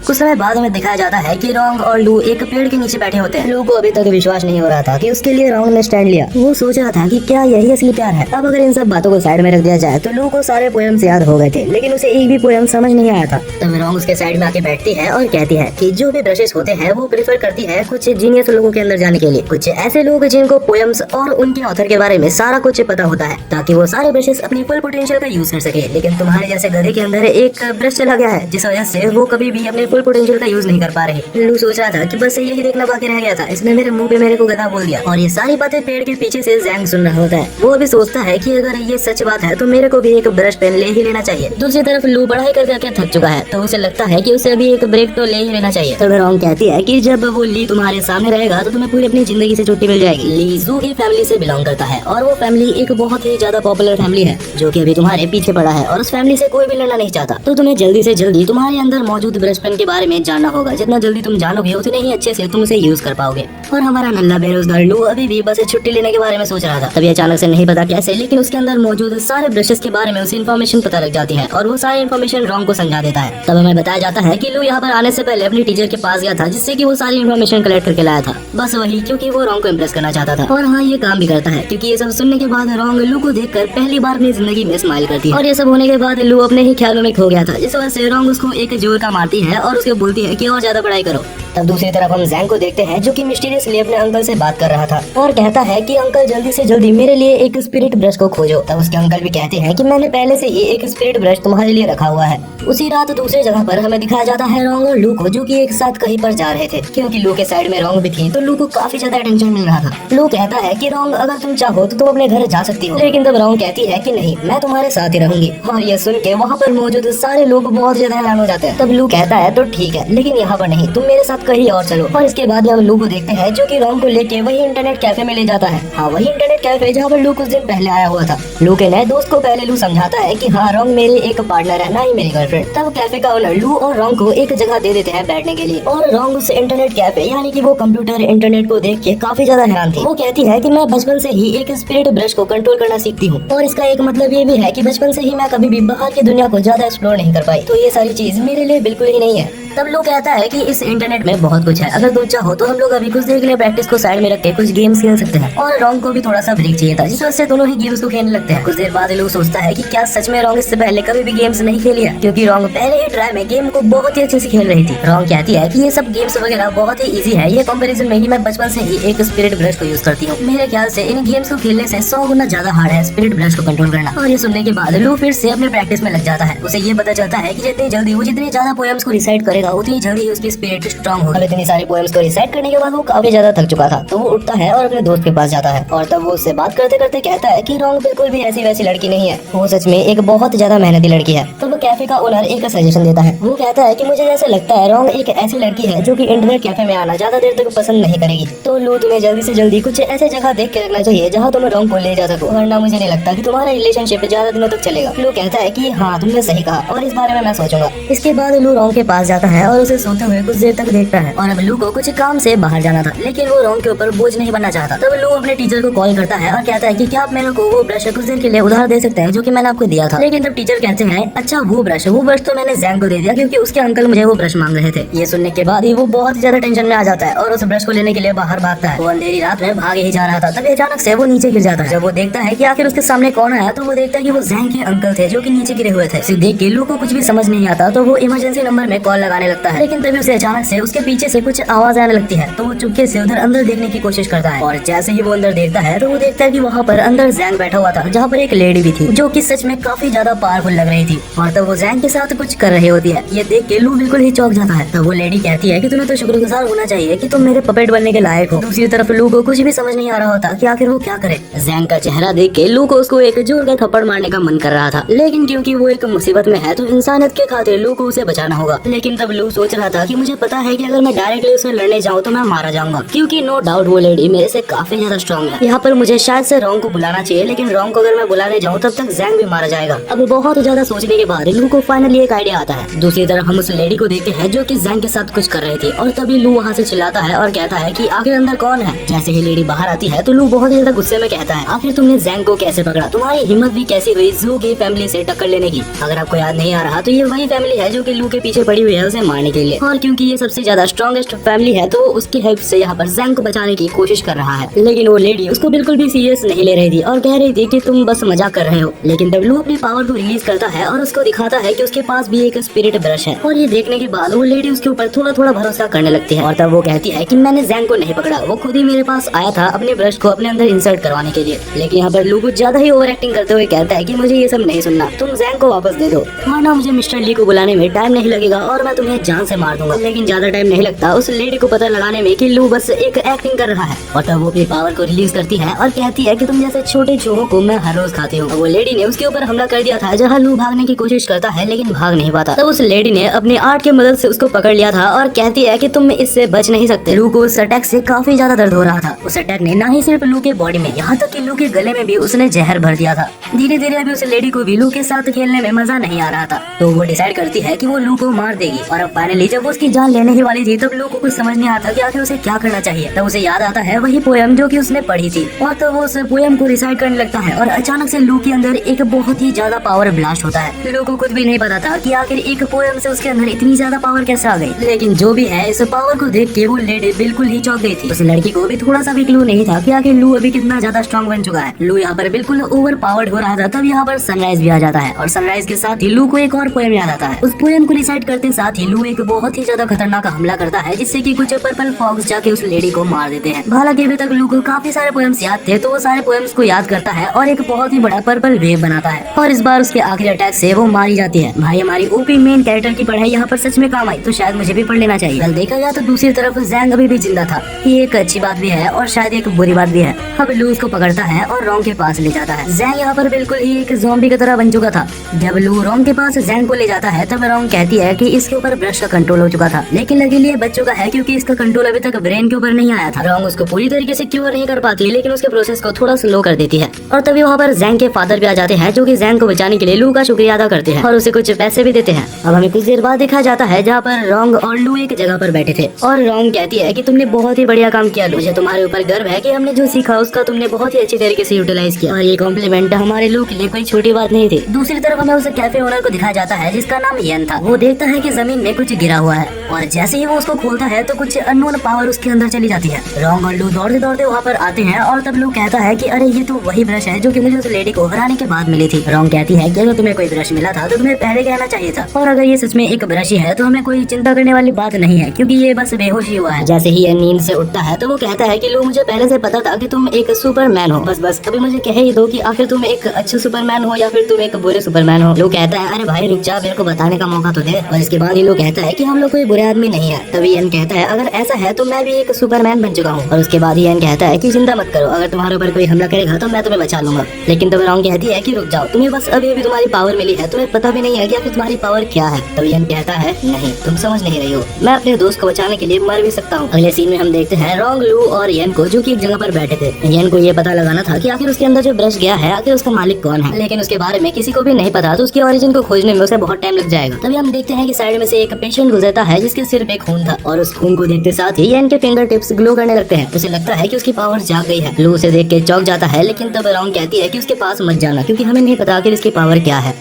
कुछ समय बाद हमें दिखाया जाता है कि रोंग और लू एक पेड़ के नीचे बैठे होते हैं। लू को अभी तक विश्वास नहीं हो रहा था कि उसके लिए रोंग ने स्टैंड लिया। वो सोच रहा था कि क्या यही असली प्यार है। अब अगर इन सब बातों को साइड में रख दिया जाए तो लू को सारे पोएम्स याद हो गए थे, लेकिन उसे एक भी पोएम समझ नहीं आया था। तब रोंग उसके साइड में आके बैठती है और कहती है कि जो भी ब्रशेस होते हैं वो प्रेफर करती है कुछ जीनियस लोगों के अंदर जाने के लिए, कुछ ऐसे लोग जिनको पोएम्स और उनके ऑथर के बारे में सारा कुछ पता होता है, ताकि वो सारे ब्रशेस अपनी फुल पोटेंशियल का यूज कर सके। लेकिन तुम्हारे जैसे गधे के अंदर एक ब्रश चला गया है, जिस वजह से वो कभी भी अपने फुल पोटेंशियल का यूज नहीं कर पा रहे। लू सोच रहा था कि बस यही देखना बाकी रह गया था, इसने मेरे मुंह पे मेरे को गधा बोल दिया। और ये सारी बातें पेड़ के पीछे से जैंग सुन रहा होता है। वो अभी सोचता है कि अगर ये सच बात है तो मेरे को भी एक ब्रश पेन ले ही लेना चाहिए। दूसरी तरफ लू पढ़ाई कर करके थक चुका है, तो उसे लगता है कि उसे अभी एक ब्रेक तो ले ही लेना चाहिए। तो रोंग कहती है कि जब वो ली तुम्हारे सामने रहेगा तो तुम्हें पूरी अपनी जिंदगी से छुट्टी मिल जाएगी। ली जू की फैमिली से बिलोंग करता है और वो फैमिली एक बहुत ही ज्यादा पॉपुलर फैमिली है जो कि अभी तुम्हारे पीछे पड़ा है और उस फैमिली से कोई भी लड़ना नहीं चाहता। तो तुम्हें जल्दी से जल्दी तुम्हारे अंदर मौजूद ब्रश पेन के बारे में जानना होगा। जितना जल्दी तुम जानोगे उतने ही अच्छे से तुम उसे यूज कर पाओगे। और हमारा नल्ला बेरोजगार लू अभी भी बस छुट्टी लेने के बारे में सोच रहा था। तभी अचानक से नहीं पता कैसे, लेकिन उसके अंदर मौजूद सारे ब्रशेस के बारे में उसे इन्फॉर्मेशन पता लग जाती है और वो सारी इन्फॉर्मेशन रोंग को समझा देता है। तब हमें बताया जाता है कि लू यहाँ पर आने से पहले अपनी टीचर के पास गया था, जिससे कि वो सारी इन्फॉर्मेशन कलेक्ट करके लाया था। बस वही, क्योंकि वो रोंग को इम्प्रेस करना चाहता था। और हाँ, ये काम भी करता है, क्योंकि ये सब सुनने के बाद रोंग लू को देखकर पहली बार अपनी जिंदगी में स्माइल करती है। और ये सब होने के बाद लू अपने ही ख्यालों में खो गया था, जिस वजह से रोंग उसको एक जोर का मारती है और उसको बोलती है कि और ज्यादा पढ़ाई करो। तब दूसरी तरफ हम जैंग को देखते हैं जो कि मिस्टीरियसली अपने अंकल से बात कर रहा था और कहता है कि अंकल जल्दी से जल्दी मेरे लिए एक स्पिरिट ब्रश को खोजो। तब उसके अंकल भी कहते हैं कि मैंने पहले से ही एक स्पिरिट ब्रश तुम्हारे लिए रखा हुआ है। उसी रात दूसरी जगह पर हमें दिखाया जाता है रोंग और लू को, जो कि एक साथ कहीं पर जा रहे थे। क्योंकि लू के साइड में रोंग भी थी तो लू को काफी ज्यादा अटेंशन मिल रहा था। लू कहता है कि रोंग अगर तुम चाहो तो तुम अपने घर जा सकती हो, लेकिन तब रोंग कहती है कि नहीं, मैं तुम्हारे साथ ही रहूंगी। और ये सुन के वहाँ पर मौजूद सारे लोग बहुत ज्यादा हैरान हो जाते हैं। तब लू कहता है तो ठीक है, लेकिन यहाँ पर नहीं, तुम मेरे साथ कहीं और चलो। और इसके बाद हम लू को देखते हैं जो कि रोंग को लेके वही इंटरनेट कैफे में ले जाता है। हाँ, वही इंटरनेट कैफे जहाँ पर लू कुछ दिन पहले आया हुआ था। लू के नए दोस्त को पहले लू समझाता है कि हाँ, रोंग मेरे एक पार्टनर है, ना ही मेरी गर्लफ्रेंड। तब कैफे का ओनर लू और रोंग को एक जगह दे देते हैं बैठने के लिए। और रोंग उस इंटरनेट कैफे यानी कि वो कंप्यूटर इंटरनेट को देख के काफी ज्यादा हैरान थी। वो कहती है कि मैं बचपन से ही एक स्पिरिट ब्रश को कंट्रोल करना सीखती हूँ, और इसका एक मतलब ये भी है कि बचपन से ही मैं कभी भी बाहर की दुनिया को ज्यादा एक्सप्लोर नहीं कर पाई, तो ये सारी चीज मेरे लिए बिल्कुल ही नहीं है। तब लोग कहता है कि इस इंटरनेट में बहुत कुछ है, अगर तुम चाहो तो हम लोग अभी कुछ देर के लिए प्रैक्टिस को साइड में रख के कुछ गेम्स खेल सकते हैं। और रोंग को भी थोड़ा सा ब्रेक चाहिए था, जिस वजह से दोनों ही गेम्स को खेलने लगते हैं। कुछ देर बाद लोग सोचता है कि क्या सच में रोंग इससे पहले कभी भी गेम्स नहीं खेली है, क्योंकि रोंग पहले ही ट्राई में गेम को बहुत ही अच्छे से खेल रही थी। रोंग कहती है कि ये सब गेम्स वगैरह बहुत ही इजी है, ये कंपैरिजन में कि मैं बचपन से ही एक स्पिरिट ब्रश को यूज करती हूँ। मेरे ख्याल से इन गेम्स को खेलने से 100 गुना ज्यादा हार्ड है स्पिरिट ब्रश को कंट्रोल करना। और ये सुनने के बाद लू फिर से अपने प्रैक्टिस में लग जाता है। उसे ये पता चलता है कि जितनी जल्दी वो जितनी ज्यादा पोएम्स को रिसाइट करेगा उतनी जल्दी उसकी स्पिरिट स्ट्रांग होगा। इतनी सारी पोएम्स को रिसाइट करने के बाद वो काफी ज्यादा थक चुका था, तो वो उठता है और अपने दोस्त के पास जाता है। और तब वो उससे बात करते करते कहता है कि रोंग बिल्कुल भी ऐसी वैसी लड़की नहीं है, वो सच में एक बहुत ज्यादा मेहनती लड़की है। तब वो कैफे का ओनर एक सजेशन देता है। वो कहता है कि मुझे ऐसा लगता है रोंग एक ऐसी लड़की है जो कि इंटरनेट कैफे में आना ज्यादा देर तक पसंद नहीं करेगी। तो लू, तुम्हें जल्दी से जल्दी कुछ ऐसे जगह देख के रखना चाहिए जहाँ तुम रोंग को ले जा सको, वरना मुझे नहीं लगता कि तुम्हारा रिलेशनशिप ज्यादा दिनों तक चलेगा। लू कहता है कि हाँ, तुमने सही कहा और इस बारे में मैं सोचूंगा। इसके बाद लू रोंग के पास जाता है और उसे सोते हुए कुछ देर तक देखता है। और अब लू को कुछ काम से बाहर जाना था, लेकिन वो रोंग के ऊपर बोझ नहीं बनना चाहता। तब लू अपने टीचर को कॉल करता है और कहता है कि क्या आप मेरे को वो ब्रश कुछ देर के लिए उधार दे सकते हैं जो कि मैंने आपको दिया था। लेकिन तब टीचर कहते हैं अच्छा वो ब्रश तो मैंने जैंग को दे दिया क्योंकि उसके अंकल मुझे वो ब्रश मांग रहे थे। ये सुनने के बाद ही वो बहुत ज्यादा टेंशन में आ जाता है और उस ब्रश को लेने के लिए बाहर भागता है। वो अंधेरी रात में भाग ही जा रहा था, तभी अचानक से वो नीचे गिर जाता है। जब वो देखता है कि आखिर उसके सामने कौन आया तो वो देखता है कि वो जैंग के अंकल थे जो कि नीचे गिरे हुए थे। इसे देख के लू को कुछ भी समझ नहीं आता, तो वो इमरजेंसी नंबर में कॉल लगाने लगता है। लेकिन तभी उसे अचानक से उसके पीछे से कुछ आवाज आने लगती है, तो वो चुपके से उधर अंदर देखने की कोशिश करता है। और जैसे ही वो अंदर देखता है तो वो देखता है कि वहाँ पर अंदर जैंग बैठा हुआ था, जहाँ पर एक लेडी भी थी जो कि सच में काफी ज्यादा पावरफुल लग रही थी। और तब वो जैंग के साथ कुछ कर रही होती है। ये देख के लू बिल्कुल ही चौंक जाता है। तो वो लेडी कहती है कि तुम्हें तो शुक्रगुजार होना चाहिए कि तुम मेरे पपेट बनने के लायक हो। दूसरी तरफ लू को कुछ भी समझ नहीं आ रहा होता कि आखिर वो क्या करे। जैंग का चेहरा देख के लू को उसको एक जोर का थप्पड़ मारने का मन कर रहा था, लेकिन क्योंकि वो एक मुसीबत में है तो इंसानियत के खातिर लू को उसे बचाना होगा। लेकिन तब लू सोच रहा था कि मुझे पता है कि अगर मैं डायरेक्टली उससे लड़ने जाऊँ तो मैं मारा जाऊंगा, क्योंकि नो डाउट वो लेडी मेरे से काफी ज्यादा स्ट्रॉन्ग है। यहाँ पर मुझे शायद से रोंग को बुलाना चाहिए, लेकिन रोंग को अगर मैं बुलाने जाऊँ तब तक जैंग भी मारा जाएगा। अब बहुत ज्यादा सोचने के बाद लू को फाइनली एक आइडिया आता है। दूसरी तरफ हम उस लेडी को देखते हैं जो कि जैंग के साथ कुछ कर रही थी, और तभी लू वहाँ से चिल्लाता है और कहता है कि आखिर अंदर कौन है। जैसे ही लेडी बाहर आती है तो लू बहुत ज्यादा गुस्से में कहता है आखिर तुमने जैंग को कैसे पकड़ा, तुम्हारी हिम्मत भी कैसी हुई जू की फैमिली से टक्कर लेने की। अगर आपको याद नहीं आ रहा तो ये वही फैमिली है जो कि लू के पीछे पड़ी हुई है उसे मारने के लिए। और क्योंकि ये सबसे ज्यादा स्ट्रॉन्गेस्ट फैमिली है तो उसकी हेल्प से यहाँ पर जैंग को बचाने की कोशिश कर रहा है, लेकिन वो लेडी उसको बिल्कुल भी सीरियस नहीं ले रही थी और कह रही थी कि तुम बस मजाक कर रहे हो। लेकिन तब लू अपनी पावर को रिलीज करता है और उसको दिखाता है कि उसके पास भी एक स्पिरिट ब्रश है। और ये देखने के बाद वो लेडी उसके ऊपर थोड़ा थोड़ा भरोसा करने लगती है और तब वो कहती है कि मैंने जैंग को नहीं पकड़ा, वो खुद ही मेरे पास आया था अपने ब्रश को अपने अंदर इंसर्ट करवाने के लिए। लेकिन यहाँ पर लू कुछ ज्यादा ही ओवर एक्टिंग करते हुए कहता है कि मुझे ये सब नहीं सुनना, तुम जैंग को वापस दे दो वरना मुझे मिस्टर ली को बुलाने में टाइम नहीं लगेगा और मैं तुम्हें जान से मार दूंगा। लेकिन ज्यादा टाइम नहीं लगता उस लेडी को पता लगाने में कि लू बस एक एक्टिंग कर रहा है। और तब वो अपनी पावर को रिलीज करती है और कहती है कि तुम जैसे छोटे चूहों को मैं हर रोज खाती हूँ। वो लेडी ने उसके ऊपर हमला कर दिया था जहाँ लू भागने की कोशिश करता है लेकिन भाग नहीं पाता। तब उस लेडी ने अपनी आर्ट की मदद से उसको पकड़ लिया था और कहती है कि तुम इससे बच नहीं सकते। लू को उस अटैक से काफी ज्यादा दर्द हो रहा था। उस अटैक ने ना ही सिर्फ लू के बॉडी में, यहाँ तक कि लू के गले में भी उसने जहर भर दिया था। धीरे धीरे अभी उस लेडी को भी लू के साथ खेलने में मजा नहीं आ रहा था, तो वो डिसाइड करती है कि वो लू को मार देगी। और अब फाइनली जब वो उसकी जान लेने ही वाली थी तब लू को कुछ समझ नहीं आता कि आखिर उसे क्या करना चाहिए। तब उसे याद आता है वही पोयम जो कि उसने पढ़ी थी और तब वो उस पोयम को रिसाइट करने लगता है और अचानक से लू के अंदर एक बहुत ही ज्यादा पावर ब्लास्ट होता है। लू को खुद भी नहीं पता था कि आखिर एक पोयम से उसके अंदर इतनी ज्यादा पावर कैसे आ गई। लेकिन जो भी है इस पावर को देख के वो लेडी बिल्कुल ही चौंक गई थी। उस लड़की को भी थोड़ा सा भी क्लू नहीं था कि आखिर लू अभी कितना ज्यादा स्ट्रॉन्ग बन चुका है। लू यहाँ पर बिल्कुल ओवर पावर्ड हो रहा था। तब यहाँ पर सनराइज भी आ जाता है और सनराइज के साथ ही लू को एक और पोयम याद आता है। उस पोयम को रिसाइट करते साथ ही लू एक बहुत ही ज्यादा खतरनाक हमला करता है जिससे कि कुछ पर्पल फॉक्स जाके उस लेडी को मार देते हैं। हालांकि अभी तक लू को काफी सारे पोयम्स याद थे तो वो सारे पोयम्स को याद करता है और एक बहुत ही बड़ा पर्पल वेव बनाता है और इस बार उसके आखिरी अटैक से वो मारी जाती है। भाई हमारी ओपी मेन कैरेक्टर की पढ़ाई यहाँ पर सच में काम आई तो शायद मुझे भी पढ़ लेना चाहिए। कल देखा जाए तो दूसरी तरफ जैंग अभी भी जिंदा था। ये एक अच्छी बात भी है और शायद एक बुरी बात भी है। अब लू उसको पकड़ता है और रोंग के पास ले जाता है। जैंग यहाँ पर बिल्कुल ही एक ज़ॉम्बी की तरह बन चुका था। जब लू रोंग के पास जैंग को ले जाता है तब रोंग कहती है कि इसके ऊपर ब्रश का कंट्रोल हो चुका था, लेकिन लकीली ये बच चुका है क्योंकि इसका कंट्रोल अभी तक ब्रेन के ऊपर नहीं आया था। रोंग उसको पूरी तरीके से क्योर नहीं कर पाती लेकिन उसके प्रोसेस को थोड़ा स्लो कर देती है। और तभी वहाँ पर जैंग के फादर भी आ जाते हैं जो कि जैंग को बचाने के लिए लू का शुक्रिया अदा करते हैं और उसे कुछ पैसे भी देते हैं। अब हमें कुछ देर बाद दिखाया जाता है जहाँ पर रोंग और लू एक जगह पर बैठे थे और रोंग कहती है कि तुमने बहुत ही बढ़िया काम किया लू, मुझे तुम्हारे ऊपर गर्व है कि हमने जो सीखा उसका तुमने बहुत ही अच्छी तरीके से यूटिलाइज किया और ये कॉम्प्लीमेंट हमारे लू के लिए कोई छोटी बात नहीं थी। दूसरी तरफ हमें उस कैफे ओनर को दिखाया जाता है जिसका नाम येन था। वो देखता है कि जमीन में कुछ गिरा हुआ है और जैसे ही वो उसको खोलता है तो कुछ अननोन पावर उसके अंदर चली जाती है। रोंग और लू दौड़ते दौड़ते वहाँ पर आते हैं और तब लू कहता है कि अरे ये तो वही ब्रश है जो कि मुझे उस लेडी को हराने के बाद मिली थी। रोंग कहती है कि अगर तुम्हें कोई ब्रश मिला था तो तुम्हें पहले कहना चाहिए था और अगर ये सच में एक ब्रश ही है तो हमें कोई चिंता करने वाली बात नहीं है क्योंकि ये बस बेहोश ही हुआ है। जैसे ही ये नींद से उठता है तो वो कहता है कि लू मुझे पहले से पता था कि तुम एक सुपरमैन हो, बस अभी मुझे कह ही दो कि आखिर तुम एक अच्छे सुपरमैन हो या फिर तुम एक बुरे सुपरमैन हो। लू कहता है अरे भाई रुक जा, मेरे को बताने का मौका तो दे। और इसके बाद लू कहता है कि हम लोग कोई बुरे आदमी नहीं है। तभी एन कहता है अगर ऐसा है तो मैं भी एक सुपरमैन बन चुका हूँ। और उसके बाद एन कहता है कि चिंता मत करो, अगर तुम्हारे ऊपर कोई हमला करेगा तो मैं तुम्हें बचा लूंगा। लेकिन तब रोंग कहती है कि रुक जाओ, तुम्हें बस अभी अभी तुम्हारी पावर मिली है, तुम्हें पता भी नहीं है कि आखिर तुम्हारी पावर क्या है। तभी एन कहता है नहीं तुम समझ नहीं रही हो, मैं अपने दोस्त को बचाने के लिए मर भी सकता हूँ। अगले सीन में हम देखते हैं रोंग, लू और येन को जो कि एक जगह पर बैठे थे। येन को ये पता लगाना था कि आखिर उसके अंदर जो ब्रश गया है आखिर उसका मालिक कौन है, लेकिन उसके बारे में किसी को भी नहीं पता तो उसकी ओरिजिन को खोजने में उसे बहुत टाइम लग जाएगा। तभी हम देखते हैं कि साइड में से एक पेशेंट गुजरता है जिसके सिर पे खून था और उस खून को देखते साथ ही येन के फिंगर टिप्स ग्लो करने लगते हैं। उसे लगता है कि उसकी पावर जाग गई है। लू उसे देख के चौंक जाता है लेकिन तब रोंग कहती है कि उसके पास मत जाना क्योंकि हमें नहीं पता आखिर इसकी पावर क्या है।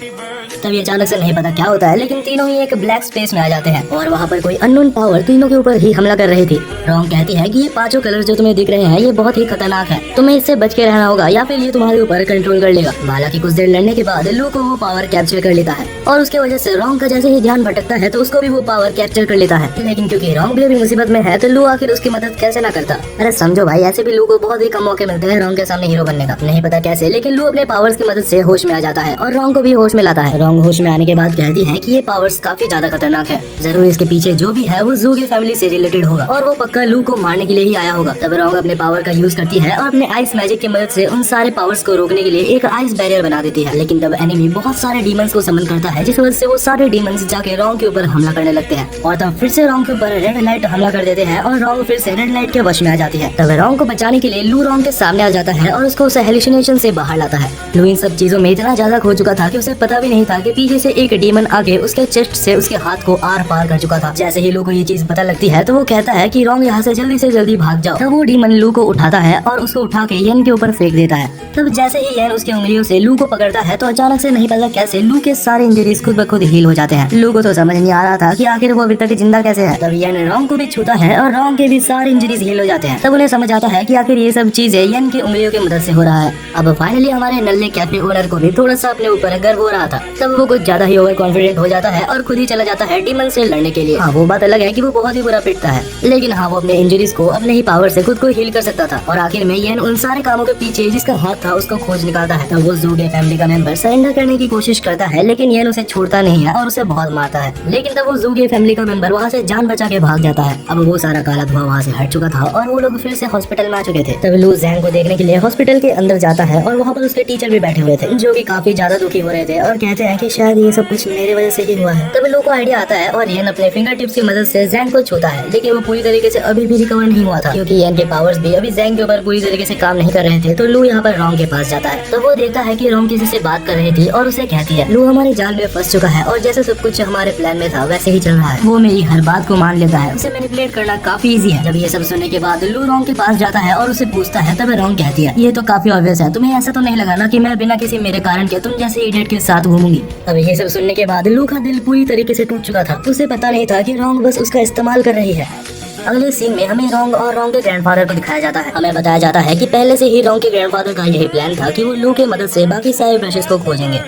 तभी अचानक से नहीं पता क्या होता है लेकिन तीनों ही एक ब्लैक स्पेस में आ जाते हैं और वहाँ पर कोई अननोन पावर तीनों के ऊपर ही हमला कर रही थी। रोंग कहती है कि ये पांचों कलर जो तुम्हें दिख रहे हैं ये बहुत ही खतरनाक है, तुम्हें इससे बच के रहना होगा या फिर ये तुम्हारे ऊपर कंट्रोल कर लेगा। हालांकि कुछ देर लड़ने के बाद लू को वो पावर कैप्चर कर लेता है और उसके वजह से रोंग का जैसे ही ध्यान भटकता है तो उसको भी वो पावर कैप्चर कर लेता है। लेकिन क्योंकि रोंग भी अभी मुसीबत में है तो लू आखिर उसकी मदद कैसे ना करता। अरे समझो भाई, ऐसे भी लू को बहुत ही कम मौके मिलते हैं रोंग के सामने हीरो बनने का, नहीं पता कैसे, लेकिन लू अपने पावर्स की मदद से होश में आ जाता है और रोंग को भी होश में लाता है। रोंग होश में आने के बाद कहती है कि ये पावर्स काफी ज्यादा खतरनाक है, जरूर इसके पीछे जो भी है वो जू की फैमिली से रिलेटेड होगा और वो पक्का लू को मारने के लिए ही आया होगा। तब रोंग अपने पावर का यूज करती है और अपने आइस मैजिक की मदद से उन सारे पावर्स को रोकने के लिए एक आइस बैरियर बना देती है। लेकिन तब एनिमी बहुत सारे डीमंस को समन करता है जिस वजह से वो सारे डीमंस जाके रोंग के ऊपर हमला करने लगते हैं और तब फिर से रोंग के ऊपर रेड लाइट हमला कर देते हैं और रोंग फिर से रेड लाइट के वश में आ जाती है। तब रोंग को बचाने के लिए लू रोंग के सामने आ जाता है और उसको उस हेलुसिनेशन से बाहर लाता है। लू इन सब चीजों में इतना ज्यादा खो चुका था कि उसे पता भी नहीं था कि पीछे से एक डीमन आके उसके चेस्ट से उसके हाथ को आर पार कर चुका था। जैसे ही लू को ये चीज पता लगती है तो वो कहता है कि रोंग यहाँ से जल्दी भाग जाओ। तब वो डीमन लू को उठाता है और उसको उठा के येन के ऊपर फेंक देता है। तब जैसे ही येन उसकी उंगलियों से लू को पकड़ता है तो अचानक से नहीं पता कैसे लू के सारे इंजरीज खुद ब खुद हील हो जाते हैं। लू को तो समझ नहीं आ रहा था कि आखिर वो अभी तक जिंदा कैसे है। तब येन रोंग को भी छूता है और रोंग के भी सारे इंजरीज हील हो जाते हैं। तब उन्हें समझ आता है कि आखिर ये सब चीजें येन की उंगलियों की मदद से हो रहा है। अब फाइनली हमारे नल्ले कैफे ओनर को भी थोड़ा सा अपने ऊपर गर्व हो रहा था। तब वो कुछ ज्यादा ही ओवर कॉन्फिडेंट हो जाता है और खुद ही चला जाता है डीमन से लड़ने के लिए। हाँ, वो बात अलग है कि वो बहुत ही बुरा पिटता है, लेकिन हाँ वो अपने इंजरीज को अपने ही पावर से खुद को हील कर सकता था। और आखिर में येन उन सारे कामों के पीछे जिसका हाथ था उसको खोज निकालता है। तब वो ज़ूगे फैमिली का मेंबर सरेंडर करने की कोशिश करता है, लेकिन येन उसे छोड़ता नहीं है और उसे बहुत मारता है। लेकिन तब वो ज़ूगे फैमिली का मेंबर वहाँ से जान बचा के भाग जाता है। अब वो सारा काला धुआं वहाँ से हट चुका था और वो लोग फिर से हॉस्पिटल में आ चुके थे। तब लू ज़ैंग को देखने के लिए हॉस्पिटल के अंदर जाता है और वहाँ पर उसके टीचर भी बैठे हुए थे, जो कि काफी ज्यादा दुखी हो रहे थे और कहते हैं कि शायद ये सब कुछ मेरे वजह से ही हुआ है। तब लू को आइडिया आता है और येन अपने फिंगर टिप्स की मदद से ज़ैंग को छूता है, लेकिन वो पूरी तरीके से अभी भी रिकवर नहीं हुआ था, क्योंकि येन के पावर्स भी अभी ज़ैंग के ऊपर पूरी तरीके से काम नहीं कर रहे थे। तो लू यहाँ पर रोंग के पास जाता है। तो वो देखता है कि रोंग किसी से बात कर रही थी और उसे कहती है लू हमारे जाल में फंस चुका है और जैसे सब कुछ हमारे प्लान में था वैसे ही चल रहा है। वो मेरी हर बात को मान लेता है, उसे मैनिपुलेट करना काफी इजी है। जब ये सब सुनने के बाद लू रोंग के पास जाता है और उसे पूछता है, तब रोंग कहती है ये तो काफी ऑब्वियस है, तुम्हें ऐसा तो नहीं लगा ना कि मैं बिना किसी मेरे कारण के तुम जैसे इडियट के साथ घूमूंगी। अब ये सब सुनने के बाद लू का दिल पूरी तरीके से टूट चुका था। उसे पता नहीं था कि रोंग बस उसका इस्तेमाल कर रही है। अगले सीन में हमें रोंग और रोंग के ग्रैंडफादर को दिखाया जाता है। हमें बताया जाता है कि पहले से ही रोंग के ग्रैंडफादर का यही प्लान था कि वो लू के मदद से बाकी सारे ब्रशेस को खोजेंगे।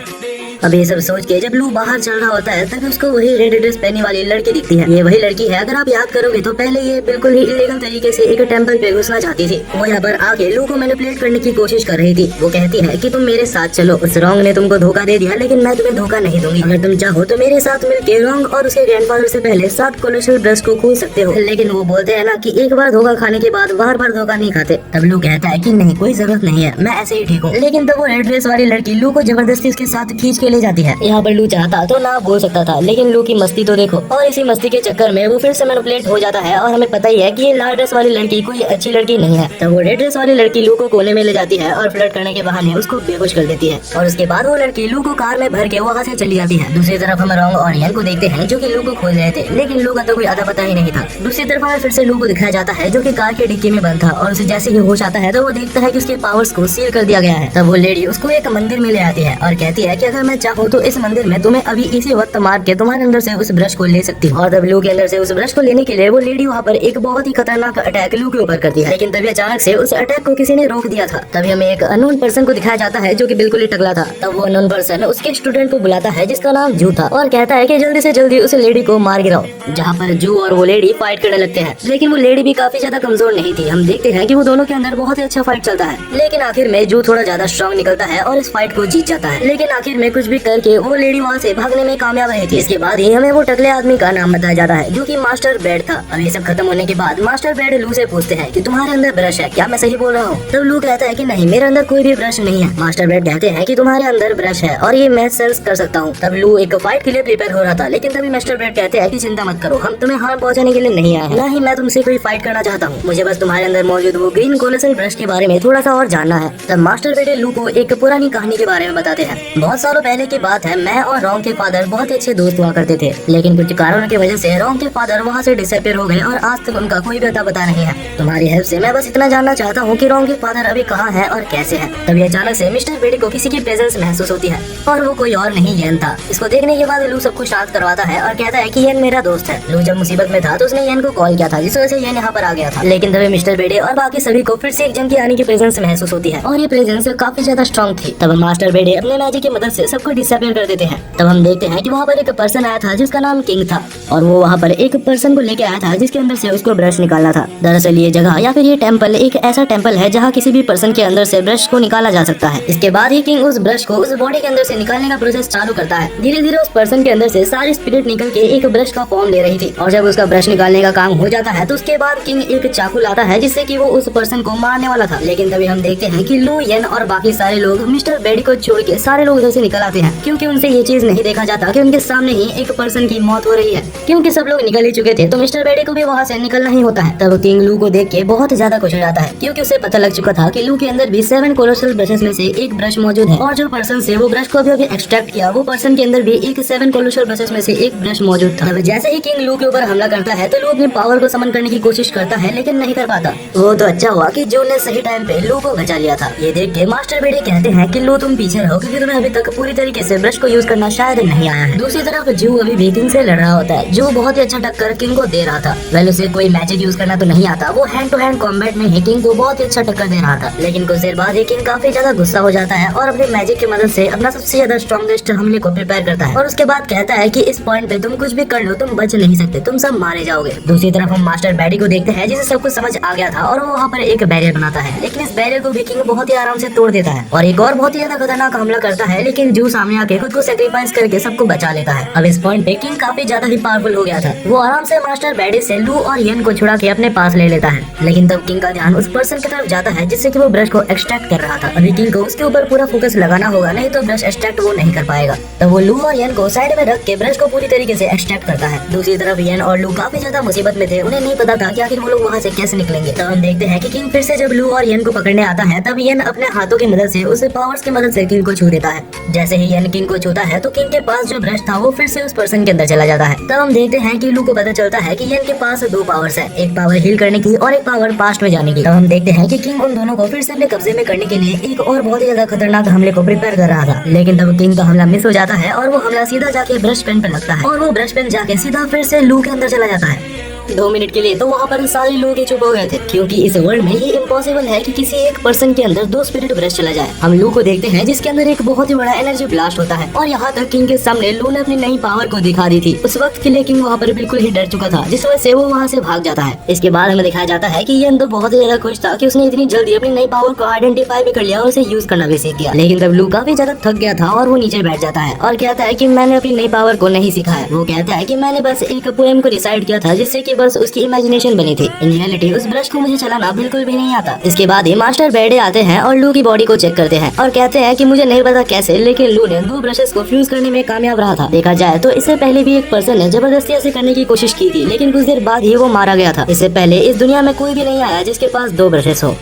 अब ये सब सोच के जब लू बाहर चल रहा होता है तभी उसको वही रेड ड्रेस पहनने वाली लड़की दिखती है। ये वही लड़की है, अगर आप याद करोगे तो पहले ये बिल्कुल ही इलीगल तरीके से एक टेंपल पे घुसना चाहती थी। वो यहाँ पर आके लू को मैनिपुलेट करने की कोशिश कर रही थी। वो कहती है कि तुम मेरे साथ चलो, उस रोंग ने तुमको धोखा दे दिया लेकिन मैं तुम्हें धोखा नहीं दूंगी। अगर तुम चाहो तो मेरे साथ मिलकर रोंग और उसके ग्रैंडफादर से पहले 7 कोलोसल ब्रश को खोज सकते हो। लेकिन वो बोलते हैं ना कि एक बार धोखा खाने के बाद बार बार धोखा नहीं खाते। तब लू कहता है कि नहीं, कोई जरूरत नहीं है, मैं ऐसे ही ठीक हूँ। लेकिन तब वो रेड ड्रेस वाली लड़की लू को जबरदस्ती उसके साथ खींच के ले जाती है। यहाँ पर लू चाहता तो ना बोल सकता था, लेकिन लू की मस्ती तो देखो। और इसी मस्ती के चक्कर में वो फिर से मैनिपुलेट हो जाता है और हमें पता ही है कि ये लाल ड्रेस वाली लड़की कोई अच्छी लड़की नहीं है। तब वो रेड ड्रेस वाली लड़की लू को कोने में ले जाती है और फ्लर्ट करने के बहाने उसको बेहोश कर देती है। और उसके बाद वो लड़की लू को कार में भर के वहाँ से चली जाती है। दूसरी तरफ हम रोंग और येन को देखते हैं जो कि लू को खोज रहे थे, लेकिन लू का तो कोई अता पता ही नहीं था। दूसरी तरफ हमें फिर से लू को दिखाया जाता है जो कि कार के डिक्की में बंद था और उसे जैसे ही होश आता है तो वो देखता है कि उसके पावर्स को सील कर दिया गया है। तब वो लेडी उसको एक मंदिर में ले आती है और कहती है कि अगर मैं चाहूँ तो इस मंदिर में तुम्हें अभी इसी वक्त मार के तुम्हारे अंदर से उस ब्रश को ले सकती हूँ। और तब लू के अंदर से उस ब्रश को लेने के लिए वो लेडी वहाँ पर एक बहुत ही खतरनाक अटैक लू के ऊपर करती है, लेकिन तभी अचानक से उस अटैक को किसी ने रोक दिया था। तभी हमें एक अननोन पर्सन को दिखाया जाता है जो कि बिल्कुल ही टकला था। तब वो अननोन पर्सन उसके स्टूडेंट को बुलाता है जिसका नाम जू था और कहता है कि जल्दी से जल्दी उस लेडी को मार गिराओ। जहाँ पर जू और वो लेडी फाइट करने लगते हैं, लेकिन वो लेडी भी काफी ज्यादा कमजोर नहीं थी। हम देखते हैं कि वो दोनों के अंदर बहुत ही अच्छा फाइट चलता है, लेकिन आखिर में जू थोड़ा ज्यादा स्ट्रॉन्ग निकलता है और इस फाइट को जीत जाता है। लेकिन आखिर में कुछ भी करके वो लेडी वहाँ से भागने में कामयाब रही थी। इसके बाद ही हमें वो टकले आदमी का नाम बताया जाता है जो कि मास्टर बेड था। अब ये सब खत्म होने के बाद मास्टर बेड लू से पूछते हैं कि तुम्हारे अंदर ब्रश है क्या, मैं सही बोल रहा हूँ? तब लू कहता है कि नहीं, मेरे अंदर कोई भी ब्रश नहीं है। मास्टर बेड कहते हैं कि तुम्हारे अंदर ब्रश है और ये मैं सेंस कर सकता हूँ। तब लू एक फाइट के लिए प्रिपेयर हो रहा था, लेकिन तभी मास्टर बेड कहते हैं कि चिंता मत करो, हम तुम्हें हार्म पहुँचाने के लिए नहीं आए, न ही मैं तुमसे कोई फाइट करना चाहता हूँ। मुझे बस तुम्हारे अंदर मौजूद वो ग्रीन कोलोसल ब्रश के बारे में थोड़ा सा और जानना है। तब मास्टर बेड लू को एक पुरानी कहानी के बारे में बताते हैं। बहुत सालों पहले की बात है, मैं और रोंग के फादर बहुत अच्छे दोस्त हुआ करते थे, लेकिन कुछ कारणों की वजह से रोंग के फादर वहाँ से डिसअपीयर हो गए और आज तक उनका कोई भी पता नहीं है। तुम्हारी हेल्प से मैं बस इतना जानना चाहता हूँ कि रोंग के फादर अभी कहाँ है और कैसे है। तभी अचानक से मिस्टर बेडी को किसी की प्रेजेंस महसूस होती है और वो कोई और नहीं येन था। इसको देखने के बाद लू सब कुछ शांत करवाता है और कहता है कि येन मेरा दोस्त है। लू जब मुसीबत में था तो उसने येन को कॉल किया था, जिस वजह से येन यहाँ पर आ गया था। लेकिन तभी मिस्टर बेडी और बाकी सभी को फिर से एक जन की आने की प्रेजेंस महसूस होती है और ये प्रेजेंस काफी ज्यादा स्ट्रॉन्ग थी। तब मास्टर बेडी अपने मैजिक की मदद से सबको डिसअपीयर कर देते हैं। तब हम देखते हैं कि वहाँ पर एक पर्सन आया था जिसका नाम किंग था और वो वहाँ पर एक पर्सन को लेके आया था जिसके अंदर से उसको ब्रश निकालना था। दरअसल ये जगह या फिर ये टेंपल एक ऐसा टेंपल है जहाँ किसी भी पर्सन के अंदर से ब्रश को निकाला जा सकता है। इसके बाद ही किंग उस ब्रश को उस बॉडी के अंदर से निकालने का प्रोसेस चालू करता है। धीरे धीरे उस पर्सन के अंदर से सारी स्पिरिट निकल के एक ब्रश का फॉर्म ले रही थी और जब उसका ब्रश निकालने का काम हो जाता है तो उसके बाद किंग एक चाकू लाता है जिससे कि वो उस पर्सन को मारने वाला था। लेकिन तभी हम देखते हैं कि लू, येन और बाकी सारे लोग मिस्टर बेडी को छोड़ के सारे लोग उधर से निकल आते भागते हैं, क्योंकि उनसे ये चीज नहीं देखा जाता कि उनके सामने ही एक पर्सन की मौत हो रही है। क्योंकि सब लोग निकल ही चुके थे तो मिस्टर बेडी को भी वहाँ से निकलना ही होता है। तब किंग लू को देख के बहुत ज्यादा खुश हो जाता है, क्योंकि उसे पता लग चुका था कि लू के अंदर भी 7 कोलोसल ब्रशेस में से एक ब्रश मौजूद है, और जो पर्सन से वो ब्रश को अभी एक्सट्रैक्ट किया वो पर्सन के अंदर भी एक 7 कोलोसल ब्रशेस में से एक ब्रश मौजूद था। जैसे ही किंग लू के ऊपर हमला करता है तो लू अपनी पावर को समन करने की कोशिश करता है, लेकिन नहीं कर पाता। वो तो अच्छा हुआ कि जून ने सही टाइम पे लू को बचा लिया था। ये देख के मास्टर बेडी कहते हैं कि लू तुम पीछे रहो, क्योंकि तुम्हें अभी तक पूरी तरीके से ब्रश को यूज करना शायद नहीं आया है। दूसरी तरफ जू अभी भी किंग से लड़ रहा होता है। जो बहुत ही अच्छा टक्कर किंग को दे रहा था। वेल उसे कोई मैजिक यूज करना तो नहीं आता, वो हैंड टू हैंड कॉम्बैट में ही किंग को बहुत ही अच्छा टक्कर दे रहा था। लेकिन कुछ देर बाद किंग काफी ज्यादा गुस्सा हो जाता है और अपने मैजिक की मदद से अपना सबसे ज्यादा स्ट्रॉन्गेस्ट हमले को प्रिपेयर करता है, और उसके बाद कहता है कि इस पॉइंट पे तुम कुछ भी कर लो तुम बच नहीं सकते, तुम सब मारे जाओगे। दूसरी तरफ हम मास्टर बेडी को देखते हैं जिसे सब कुछ समझ आ गया था, और वो वहाँ पर एक बैरियर बनाता है। लेकिन इस बैरियर को भी किंग बहुत ही आराम से तोड़ देता है और एक और बहुत ही ज्यादा खतरनाक हमला करता है, लेकिन जू सामने आके खुद को सेक्रीफाइस करके सबको बचा लेता है। अब इस पॉइंट पे किंग काफी ज्यादा ही पावरफुल हो गया था। वो आराम से मास्टर बेडी से लू और यन को छुड़ा के अपने पास ले लेता है। लेकिन तब किंग का ध्यान उस पर्सन की तरफ जाता है जिससे कि वो ब्रश को एक्सट्रैक्ट कर रहा था। अभी किंग को उसके ऊपर पूरा फोकस लगाना होगा, नहीं तो ब्रश एक्सट्रैक्ट वो नहीं कर पाएगा। तब वो लू और यन को साइड में रख के ब्रश को पूरी तरीके से एक्सट्रैक्ट करता है। दूसरी तरफ यन और लू काफी ज्यादा मुसीबत में थे, उन्हें नहीं पता था कि आखिर वो लोग वहाँ से कैसे निकलेंगे। तब हम देखते हैं कि किंग फिर से जब लू और यन को पकड़ने आता है तब यन अपने हाथों की मदद से उसे पावर्स की मदद से किंग को छू देता है। जैसे ही यन किंग को छूता है तो किंग के पास जो ब्रश था वो फिर से उस पर्सन के अंदर चला जाता है। तब हम देखते हैं कि लू को पता चलता है कि यन के पास 2 पावर्स है, एक पावर हील करने की और एक पावर पास्ट में जाने की। तब हम देखते हैं कि किंग उन दोनों को फिर से अपने कब्जे में करने के लिए एक और बहुत ही ज्यादा खतरनाक हमले को प्रिपेयर कर रहा था। लेकिन तब किंग का हमला मिस हो जाता है और वो हमला सीधा जाके ब्रश पेन पे लगता है, और वो ब्रश पेन जाके सीधा फिर से लू के अंदर चला जाता है। 2 मिनट के लिए तो वहाँ पर सारे लोग चुप हो गए थे, क्योंकि इस वर्ल्ड में ये इम्पॉसिबल है कि किसी एक पर्सन के अंदर 2 स्पिरिट ब्रश चला जाए। हम लू को देखते हैं जिसके अंदर एक बहुत ही बड़ा एनर्जी ब्लास्ट होता है, और यहाँ तक किंग के सामने लू ने अपनी नई पावर को दिखा दी थी। उस वक्त के लिए किंग वहाँ पर बिल्कुल ही डर चुका था, जिस वजह से वो वहाँ से भाग जाता है। इसके बाद हमें दिखाया जाता है कि यन तो बहुत ही ज्यादा खुश था कि उसने इतनी जल्दी अपनी नई पावर को आइडेंटिफाई भी कर लिया और उसे यूज करना भी सीख गया। लेकिन तब लू काफी ज्यादा थक गया था और वो नीचे बैठ जाता है और कहता है कि मैंने अपनी नई पावर को नहीं सीखा है। वो कहता है कि मैंने बस एक पोएम को डिसाइड किया था जिससे कि बस उसकी इमेजिनेशन बनी थी। इन रियलिटी उस ब्रश को मुझे चलाना बिल्कुल भी नहीं आता। इसके बाद ही मास्टर बेडे आते हैं और लू की बॉडी को चेक करते हैं और कहते हैं कि मुझे नहीं पता कैसे, लेकिन लू ने 2 ब्रशेस को फ्यूज करने में कामयाब रहा था। देखा जाए तो इससे पहले भी एक पर्सन ने जबरदस्ती ऐसे करने की कोशिश की थी, लेकिन कुछ देर बाद ही वो मारा गया था। इससे पहले इस दुनिया में कोई भी नहीं आया जिसके पास 2 ब्रशेस हो।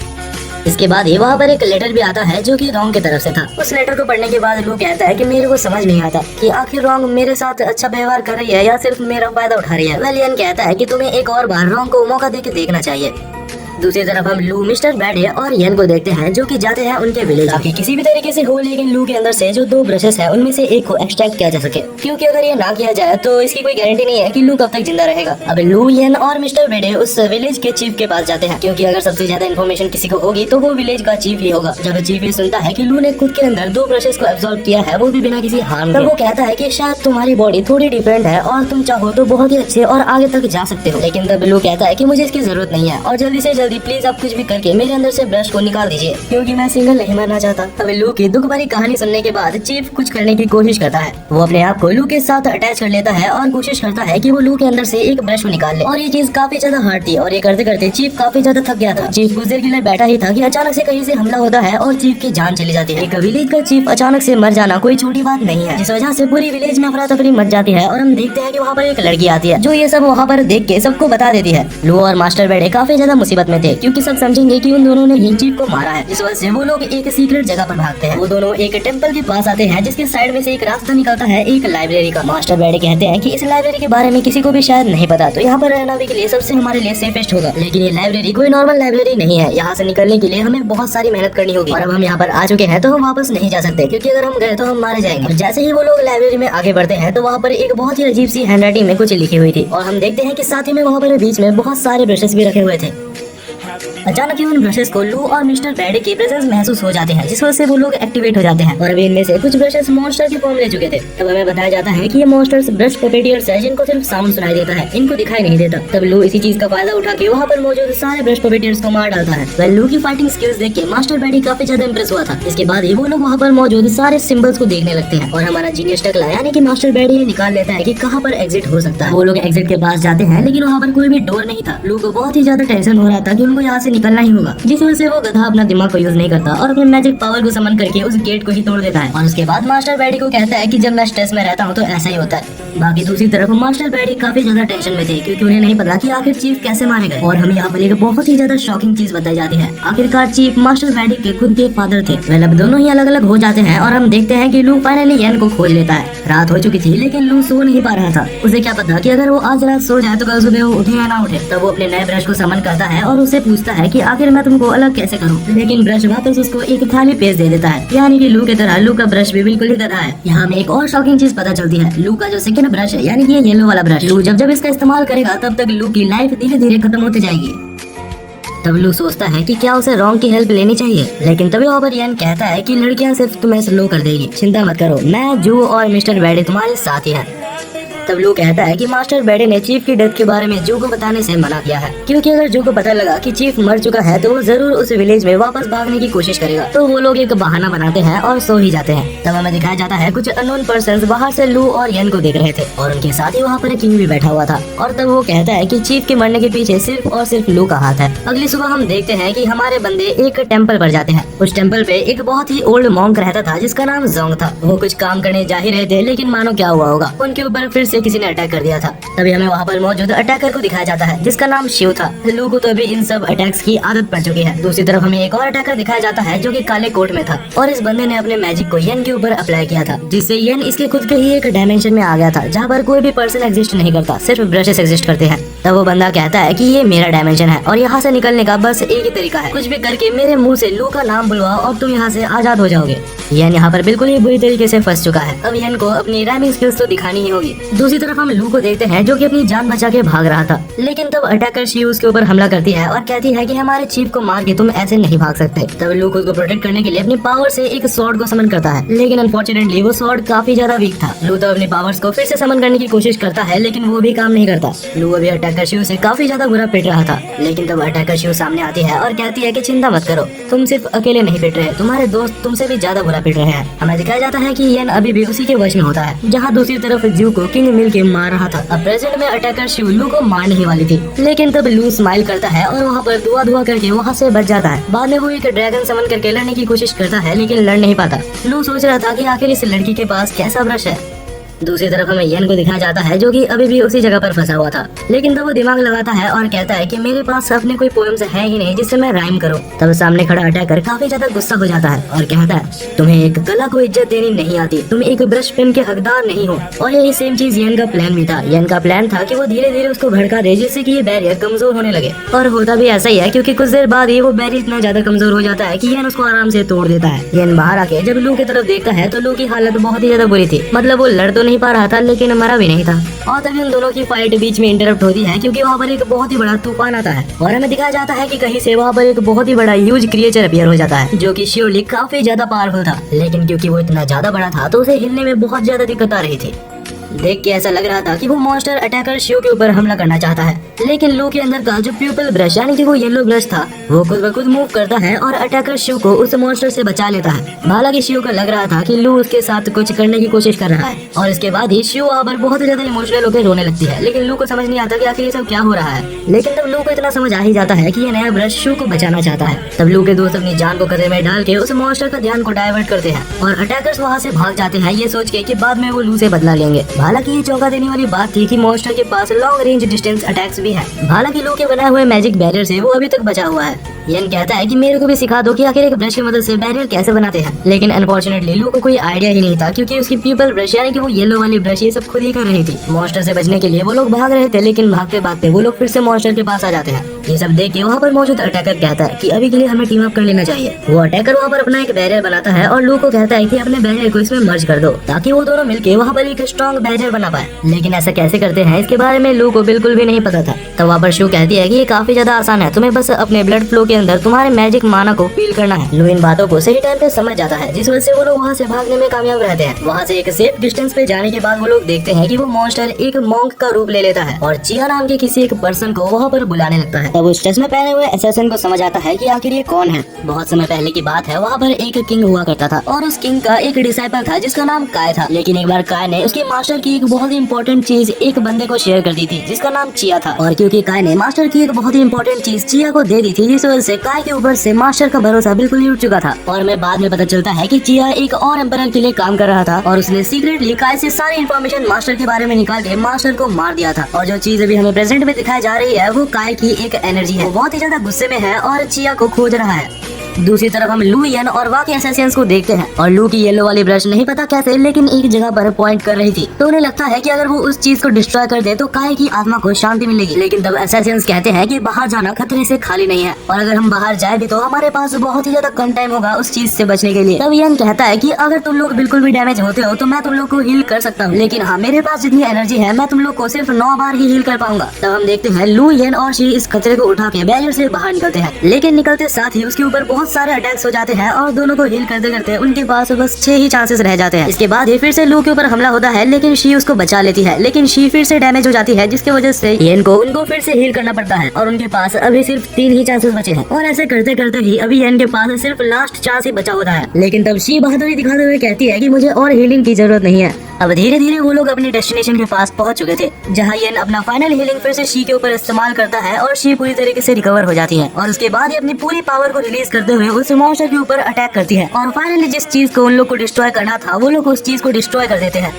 इसके बाद ही वहाँ पर एक लेटर भी आता है जो कि रॉन्ग की तरफ से था। उस लेटर को पढ़ने के बाद लू कहता है कि मेरे को समझ नहीं आता कि आखिर रॉन्ग मेरे साथ अच्छा व्यवहार कर रही है या सिर्फ मेरा फायदा उठा रही है। वेलियन कहता है कि तुम्हें एक और बार रॉन्ग को मौका देके देखना चाहिए। दूसरी तरफ हम लू, मिस्टर बेडे और यन को देखते हैं जो कि जाते हैं उनके विलेज, ताकि किसी भी तरीके से हो, लेकिन लू के अंदर से जो 2 ब्रशेस है उनमें से एक को एक्सट्रैक्ट किया जा सके, क्योंकि अगर ये ना किया जाए तो इसकी कोई गारंटी नहीं है कि लू कब तक जिंदा रहेगा। अब लू, यन और मिस्टर बेडे उस विलेज के चीफ के पास जाते हैं, क्योंकि अगर सबसे ज्यादा इन्फॉर्मेशन किसी को होगी तो वो विलेज का चीफ ही होगा। जब चीफ ये सुनता है कि लू ने खुद के अंदर 2 ब्रशेस को एब्सॉर्ब किया है, वो भी बिना किसी हार्म के, तब वो कहता है कि शायद तुम्हारी बॉडी थोड़ी डिफरेंट है और तुम चाहो तो बहुत ही अच्छे और आगे तक जा सकते हो। लेकिन तब लू कहता है कि मुझे इसकी जरूरत नहीं है और जल्दी से जल्दी प्लीज आप कुछ भी करके मेरे अंदर से ब्रश को निकाल दीजिए, क्योंकि मैं सिंगल नहीं मरना चाहता। अब लू की दुख भरी कहानी सुनने के बाद चीफ कुछ करने की कोशिश करता है। वो अपने आप को लू के साथ अटैच कर लेता है और कोशिश करता है कि वो लू के अंदर से एक ब्रश को निकाल ले, और ये चीज काफी ज्यादा हार्ड थी और ये करते करते चीफ काफी ज्यादा थक गया था। चीफ कुछ देर के लिए बैठा ही था कि अचानक से कहीं से हमला होता है और चीफ की जान चली जाती है। एक विलेज का चीफ अचानक से मर जाना कोई छोटी बात नहीं है, जिस वजह से पूरी विलेज में अफरा तफरी मच जाती है। और हम देखते हैं कि वहाँ पर एक लड़की आती है जो ये सब वहाँ पर देख के सबको बता देती है। लू और मास्टर बेडे काफी ज्यादा मुसीबत में थे, क्योंकि सब समझेंगे कि उन दोनों ने ही चीफ को मारा है, जिस वजह से वो लोग एक सीक्रेट जगह पर भागते हैं। वो दोनों एक टेंपल के पास आते हैं जिसके साइड में से एक रास्ता निकलता है एक लाइब्रेरी का। मास्टर बेडे कहते हैं कि इस लाइब्रेरी के बारे में किसी को भी शायद नहीं पता, तो यहाँ पर रहना भी के लिए सबसे हमारे लिए सेफेस्ट होगा। लेकिन ये लाइब्रेरी कोई नॉर्मल लाइब्रेरी नहीं है, यहाँ से निकलने के लिए हमें बहुत सारी मेहनत करनी होगी, और अब हम यहाँ पर आ चुके हैं तो हम वापस नहीं जा सकते, क्योंकि अगर हम गए तो हम मारे जाएंगे। जैसे ही वो लोग लाइब्रेरी में आगे बढ़ते हैं तो वहाँ पर एक बहुत ही अजीब सी हैंडराइटिंग में कुछ लिखी हुई थी, और हम देखते हैं कि साथ ही में वहाँ पर बीच में बहुत सारे ब्रशेस भी रखे हुए थे। अचानक ही उन ब्रशेस को लू और मिस्टर बेडे के प्रेजेंस महसूस हो जाते हैं, जिस वजह से वो लोग एक्टिवेट हो जाते हैं, और अभी इनमें से कुछ ब्रशेस मॉन्स्टर की फॉर्म ले चुके थे। तब हमें बताया जाता है कि ये मॉन्स्टर्स ब्रश पपेटियर्स हैं, जिनको सिर्फ साउंड सुनाई देता है, इनको दिखाई नहीं देता। तब लू इसी चीज का फायदा उठा के वहाँ पर मौजूद सारे ब्रश पपेटियर्स को मार डालता है। वह लू की फाइटिंग स्किल्स देख के मास्टर बेडे काफी ज्यादा इंप्रेस हुआ था। इसके बाद ही वो लोग वहाँ पर मौजूद सारे सिंबल्स को देखने लगते हैं, और हमारा जीनियस टकला यानी कि मास्टर बेडे ये निकाल लेता है कि कहाँ पर एग्जिट हो सकता है। वो लोग एग्जिट के पास जाते हैं, लेकिन वहाँ पर कोई भी डोर नहीं था। लू को बहुत ही ज्यादा टेंशन हो रहा था कि उनको यहाँ से निकलना ही होगा, जिस वजह से वो गधा अपना दिमाग को यूज नहीं करता और अपने मैजिक पावर को समन करके उस गेट को ही तोड़ देता है। और उसके बाद मास्टर बैडी को कहता है कि जब मैं स्ट्रेस में रहता हूँ तो ऐसा ही होता है। बाकी दूसरी तरफ मास्टर बैडी काफी ज्यादा टेंशन में थे, क्योंकि उन्हें नहीं पता कि आखिर चीफ कैसे मारे गए। और हमें यहाँ पर एक बहुत ही ज्यादा शॉकिंग चीज बताई जाती है। आखिरकार चीफ मास्टर बैडी के खुद के फादर थे। वह अब दोनों ही अलग अलग हो जाते हैं और हम देखते हैं कि लू फाइनली येन को खोज लेता है। रात हो चुकी थी लेकिन लू सो नहीं पा रहा था। उसे क्या पता कि अगर वो आज रात सो जाए तो कल सुबह वो उठे या ना उठे। तब वो अपने नए ब्रश को समन करता है और उसे पूछता है कि आखिर मैं तुमको अलग कैसे करूं। लेकिन ब्रश वापस उसको एक खाली पेज दे देता है, यानी कि लू की तरह लू का ब्रश भी बिल्कुल ही गधा है। यहाँ हमें एक और शॉकिंग चीज पता चलती है। लू का जो सेकंड ब्रश है, यानी कि येलो वाला ब्रश, लू जब इसका इस्तेमाल करेगा तब तक लू की लाइफ धीरे धीरे खत्म होती जाएगी। तब लू सोचता है कि क्या उसे रॉन्ग की हेल्प लेनी चाहिए, लेकिन तभी वहाँ पर येन कहता है कि लड़कियां सिर्फ तुम्हें स्लो कर देगी, चिंता मत करो, मैं जू और मिस्टर बैडी तुम्हारे साथ ही हैं। तब लू कहता है कि मास्टर बैडी ने चीफ की डेथ के बारे में जू को बताने से मना किया है, क्योंकि अगर जू को पता लगा कि चीफ मर चुका है तो वो जरूर उस विलेज में वापस भागने की कोशिश करेगा। तो वो लोग एक बहाना बनाते हैं और सो ही जाते हैं। तब हमें दिखाया जाता है कुछ अननोन पर्सन्स बाहर से लू और येन को देख रहे थे और उनके साथ ही वहाँ पर किंग भी बैठा हुआ था। और तब वो कहता है कि चीफ के मरने के पीछे सिर्फ और सिर्फ लू का हाथ है। अगली सुबह हम देखते हैं कि हमारे बंदे एक टेम्पल पर जाते हैं। उस टेम्पल पे एक बहुत ही ओल्ड मॉन्क रहता था जिसका नाम जोंग था। वो कुछ काम करने जा ही रहे थे, लेकिन मानो क्या हुआ होगा, उनके ऊपर फिर से किसी ने अटैक कर दिया था। तभी हमें वहाँ पर मौजूद अटैकर को दिखाया जाता है जिसका नाम शिव था। लू को तो अभी इन सब अटैक्स की आदत पड़ चुकी है। दूसरी तरफ हमें एक और अटैकर दिखाया जाता है जो कि काले कोट में था और इस बंदे ने अपने मैजिक को येन के ऊपर अप्लाई किया था, जिससे येन इसके खुद के ही एक डायमेंशन में आ गया था जहाँ पर कोई भी पर्सन एग्जिस्ट नहीं करता, सिर्फ ब्रशेस एग्जिस्ट करते हैं। तब वो बंदा कहता है कि ये मेरा डायमेंशन है और यहाँ से निकलने का बस एक ही तरीका है, कुछ भी करके मेरे मुंह से लू का नाम बुलवाओ और तुम यहाँ से आजाद हो जाओगे। येन यहाँ पर बिल्कुल ही बुरी तरीके से फंस चुका है। अब येन को अपनी राइमिंग स्किल्स तो दिखानी ही होगी। दूसरी तरफ हम लू को देखते हैं जो कि अपनी जान बचा के भाग रहा था, लेकिन तब अटैकर शिव उसके ऊपर हमला करती है और कहती है कि हमारे चीफ को मार के तुम ऐसे नहीं भाग सकते। तब लू खुद को प्रोटेक्ट करने के लिए अपनी पावर से एक स्वॉर्ड को समन करता है, लेकिन अनफॉर्चुनेटली वो स्वॉर्ड काफी ज्यादा वीक था। लू तो अपनी पावर्स को फिर से समन करने की कोशिश करता है, लेकिन वो भी काम नहीं करता। लू अभी अटैकर शिव से काफी ज्यादा बुरा पिट रहा था, लेकिन तब अटैकर शिव सामने आती है और कहती है कि चिंता मत करो, तुम सिर्फ अकेले नहीं पिट रहे, तुम्हारे दोस्त तुमसे भी ज्यादा बुरा पिट रहे हैं। हमें दिखाया जाता है कि येन अभी भी उसी के वश में होता है, जहाँ दूसरी तरफ जू को किंग मिल के मार रहा था। अब प्रेजेंट में अटैकर शिव लू को मारने ही वाली थी, लेकिन तब लू स्माइल करता है और वहाँ पर धुआं करके वहाँ से बच जाता है। बाद में वो एक ड्रैगन समन करके लड़ने की कोशिश करता है, लेकिन लड़ नहीं पाता। लू सोच रहा था कि आखिर इस लड़की के पास कैसा ब्रश है। दूसरी तरफ हमें येन को दिखाया जाता है जो कि अभी भी उसी जगह पर फंसा हुआ था, लेकिन तब वो दिमाग लगाता है और कहता है कि मेरे पास अपने कोई पोएम्स है ही नहीं जिससे मैं राइम करूं। तब सामने खड़ा अटैकर काफी ज्यादा गुस्सा हो जाता है और कहता है तुम्हें एक कला को इज्जत देनी नहीं आती, तुम एक ब्रश पेन के हकदार नहीं हो। और यही सेम चीज येन का प्लान भी था। येन का प्लान था कि वो धीरे धीरे उसको भड़का दे जिससे कि ये बैरियर कमजोर होने लगे, और होता भी ऐसा ही है, क्योंकि कुछ देर बाद ही वो बैरियर इतना ज्यादा कमजोर हो जाता है कि येन उसको आराम से तोड़ देता है। येन बाहर आके जब लू की तरफ देखता है तो लू की हालत बहुत ही ज्यादा बुरी थी, मतलब वो लड़ तो नहीं पा रहा था लेकिन मरा भी नहीं था। और तभी उन दोनों की फाइट बीच में इंटरप्ट होती है, क्योंकि वहाँ पर एक बहुत ही बड़ा तूफान आता है और हमें दिखाया जाता है कि कहीं से वहाँ पर एक बहुत ही बड़ा ह्यूज क्रिएचर अपीयर हो जाता है, जो कि श्योरली काफी ज्यादा पावरफुल था, लेकिन क्योंकि वो इतना ज्यादा बड़ा था तो उसे हिलने में बहुत ज्यादा दिक्कत आ रही थी। देख के ऐसा लग रहा था कि वो मॉन्स्टर अटैकर शिव के ऊपर हमला करना चाहता है, लेकिन लू के अंदर का जो प्यूपल ब्रश यानी कि वो येलो ब्रश था वो खुद ब खुद मूव करता है और अटैकर शिव को उस मॉन्स्टर से बचा लेता है। हालांकि शिव को लग रहा था कि लू उसके साथ कुछ करने की कोशिश कर रहा है, और इसके बाद ही शिव वहाँ पर बहुत ज्यादा इमोशनल होकर रोने लगती है, लेकिन लू को समझ नहीं आता कि आखिर ये सब क्या हो रहा है। लेकिन तब लू को इतना समझ आ ही जाता है कि ये नया ब्रश शिव को बचाना चाहता है। तब लू के दोस्त अपनी जान को खतरे में डाल के उस मॉन्स्टर का ध्यान को डाइवर्ट करते हैं और अटैकर्स वहाँ से भाग जाते हैं, ये सोच के कि बाद में वो लू से बदला लेंगे। हालांकि ये चौंका देने वाली बात थी कि मॉन्स्टर के पास लॉन्ग रेंज डिस्टेंस अटैक्स भी है। हालांकि लू के बनाए हुए मैजिक बैरियर से वो अभी तक बचा हुआ है। येन कहता है कि मेरे को भी सिखा दो कि आखिर एक ब्रश की मदद से बैरियर कैसे बनाते हैं, लेकिन अनफॉर्चुनेटली लू को कोई आइडिया ही नहीं था, क्योंकि उसकी पीपल ब्रश यानी कि वो येलो वाली ब्रश ये सब खुद ही कर रही थी। मॉन्स्टर से बचने के लिए वो लोग भाग रहे थे, लेकिन भागते भागते वो लोग फिर से मॉन्स्टर के पास आ जाते हैं। ये सब देख के वहाँ पर मौजूद अटैकर कहता है कि अभी के लिए हमें टीम अप कर लेना चाहिए। वो अटैकर वहाँ पर अपना एक बैरियर बनाता है और लू को कहता है कि अपने बैरियर को इसमें मर्ज कर दो, ताकि वो दोनों मिलके वहाँ पर एक स्ट्रॉन्ग बैरियर बना पाए। लेकिन ऐसा कैसे करते हैं इसके बारे में लू को बिल्कुल भी नहीं पता था। तब वहाँ पर शू कहती है कि ये काफी ज्यादा आसान है, तुम्हें बस अपने ब्लड फ्लो के के अंदर तुम्हारे मैजिक माना को फील करना है। लू इन बातों को सही टाइम पे समझ जाता है, जिस वजह से वो लोग वहाँ से भागने में कामयाब रहते हैं। वहाँ से एक सेफ डिस्टेंस पे जाने के बाद वो लोग देखते हैं कि वो मॉन्स्टर एक मॉन्क का रूप ले लेता है और चिया नाम के किसी एक पर्सन को वहाँ पर बुलाने लगता है। तब उस चश्मे पहने हुए असैसिन को समझ आता है कि आखिर ये कौन है। बहुत समय पहले की बात है, वहाँ पर एक किंग हुआ करता था और उस किंग का एक डिसाइपल था जिसका नाम काय था। लेकिन एक बार काय ने उसके मास्टर की एक बहुत ही इंपॉर्टेंट चीज एक बंदे को शेयर कर दी थी जिसका नाम चिया था। और क्योंकि काय ने मास्टर की एक बहुत ही इंपॉर्टेंट चीज चिया को दे दी थी, जिस वजह से काय के ऊपर से मास्टर का भरोसा बिल्कुल ही उठ चुका था। और हमें बाद में पता चलता है कि चिया एक और एम्परर के लिए काम कर रहा था और उसने सीक्रेटली काय से सारी इन्फॉर्मेशन मास्टर के बारे में निकाल के मास्टर को मार दिया था। और जो चीज अभी हमें प्रेजेंट में दिखाई जा रही है वो काय की एक एनर्जी है। वो बहुत ही ज्यादा गुस्से में है और चिया को खोज रहा है। दूसरी तरफ हम लू येन और बाकी असैसिन्स को देखते हैं और लू की येलो वाली ब्रश नहीं पता कैसे लेकिन एक जगह पर पॉइंट कर रही थी, तो उन्हें लगता है कि अगर वो उस चीज को डिस्ट्रॉय कर दे तो काय की आत्मा को शांति मिलेगी। लेकिन तब असैसिन्स कहते हैं कि बाहर जाना खतरे से खाली नहीं है और अगर हम बाहर जाए भी तो हमारे पास बहुत ही ज्यादा कम टाइम होगा उस चीज से बचने के लिए। तब येन कहता है कि अगर तुम लोग बिल्कुल भी डैमेज होते हो तो मैं तुम लोग को हील कर सकता हूँ, लेकिन हाँ मेरे पास जितनी एनर्जी है मैं तुम लोग को सिर्फ 9 बार ही हील कर पाऊंगा। तब हम देखते हैं लू येन और शी इस खतरे को उठा के बैरियर से बाहर निकलते हैं, लेकिन निकलते साथ ही उसके ऊपर बहुत सारे अटैक्स हो जाते हैं और दोनों को हील करते करते उनके पास बस 6 ही चांसेस रह जाते हैं। इसके बाद ये फिर से लू के ऊपर हमला होता है, लेकिन शी उसको बचा लेती है, लेकिन शी फिर से डैमेज हो जाती है जिसकी वजह से येन को उनको फिर से हील करना पड़ता है और उनके पास अभी सिर्फ 3 ही चांसेस बचे हैं। और ऐसे करते करते ही अभी येन के पास सिर्फ लास्ट चांस ही बचा होता है। लेकिन तब शी बहादुरी दिखाते हुए कहती है कि मुझे और हीलिंग की जरूरत नहीं है। अब धीरे धीरे वो लोग अपने डेस्टिनेशन के पास पहुंच चुके थे, जहां येन अपना फाइनल हीलिंग फिर से शी के ऊपर इस्तेमाल करता है और शी पूरी तरीके से रिकवर हो जाती है। और उसके बाद ये अपनी पूरी पावर को रिलीज करते हुए उस मॉन्स्टर के ऊपर अटैक करती है और फाइनली जिस चीज को उन लोग को डिस्ट्रॉय करना था वो लोग उस चीज को डिस्ट्रॉय कर देते हैं।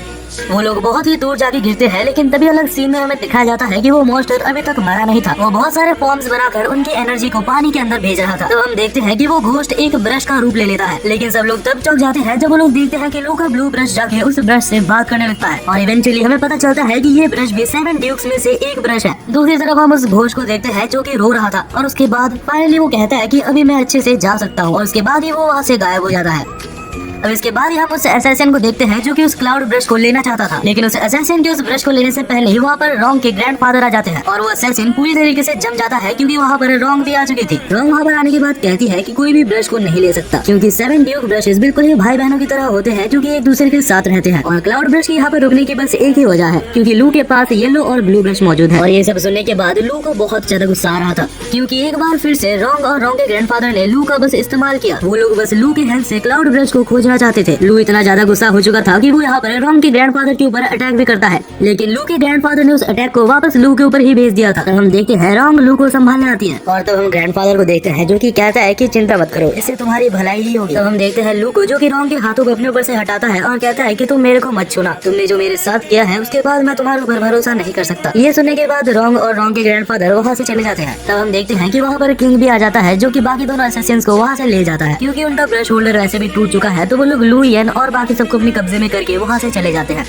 वो लोग बहुत ही दूर जाके गिरते हैं, लेकिन तभी अलग सीन में हमें दिखाया जाता है कि वो मॉन्स्टर अभी तक मरा नहीं था। वो बहुत सारे फॉर्म्स बनाकर उनकी एनर्जी को पानी के अंदर भेज रहा था। तो हम देखते हैं कि वो घोस्ट एक ब्रश का रूप ले लेता है, लेकिन सब लोग तब चौंक जाते हैं जब वो लोग देखते हैं कि लू का ब्लू ब्रश जाके उस ब्रश से बात करने लगता है और इवेंचुअली हमें पता चलता है कि ये ब्रश भी 7 ड्यूक्स में से एक ब्रश है। दूसरी तरफ हम उस घोस्ट को देखते हैं जो कि रो रहा था और उसके बाद फाइनली वो कहता है कि अभी मैं अच्छे से जा सकता हूँ और उसके बाद ही वो वहाँ से गायब हो जाता है। अब इसके बाद हम उस असैसिन को देखते हैं जो कि उस क्लाउड ब्रश को लेना चाहता था, लेकिन उस असैसिन के उस ब्रश को लेने से पहले ही वहाँ पर रॉन्ग के ग्रैंडफादर आ जाते हैं और वो असैसिन पूरी तरीके से जम जाता है क्योंकि वहाँ पर रॉन्ग भी आ चुकी थी। रॉन्ग वहाँ पर आने के बाद कहती है कि कोई भी ब्रश को नहीं ले सकता क्योंकि 7 ड्यूक ब्रशेस बिल्कुल ही भाई बहनों की तरह होते हैं जो कि एक दूसरे के साथ रहते हैं। और क्लाउड ब्रश की यहाँ पर रुकने की बस एक ही वजह है क्योंकि लू के पास येलो और ब्लू ब्रश मौजूद है। और ये सब सुनने के बाद लू को बहुत ज्यादा गुस्सा आ रहा था क्योंकि एक बार फिर से रॉन्ग और रॉन्ग के ग्रैंडफादर ने लू का बस इस्तेमाल किया। वो लोग बस लू की हेल्प से क्लाउड ब्रश को खोजना चाहते थे। लू इतना ज्यादा गुस्सा हो चुका था कि वो यहाँ पर रॉन्ग के ग्रैंडफादर के ऊपर अटैक भी करता है, लेकिन लू के ग्रैंडफादर ने उस अटैक को वापस लू के ऊपर ही भेज दिया था। तो हम देखते हैं रॉन्ग लू को संभालने आती है और तब हम ग्रैंडफादर को देखते हैं जो कि कहता है कि चिंता मत करो, इससे तुम्हारी भलाई ही होगी। तब हम देखते हैं लू को जो कि रॉन्ग के हाथों को अपने ऊपर से हटाता है और कहता है कि तुम मेरे को मत छूना, तुमने जो मेरे साथ किया है उसके बाद मैं तुम्हारे ऊपर भरोसा नहीं कर सकता। ये सुनने के बाद रॉन्ग और रॉन्ग के ग्रैंडफादर वहाँ से चले जाते हैं। तब हम देखते हैं कि वहाँ पर किंग भी आ जाता है जो कि बाकी दोनों असैसिन्स को वहाँ से ले जाता है क्योंकि उनका ब्रश होल्डर वैसे भी टूट चुका है। तो वो लोग लू येन और बाकी सबको अपने कब्जे में करके वहाँ से चले जाते हैं।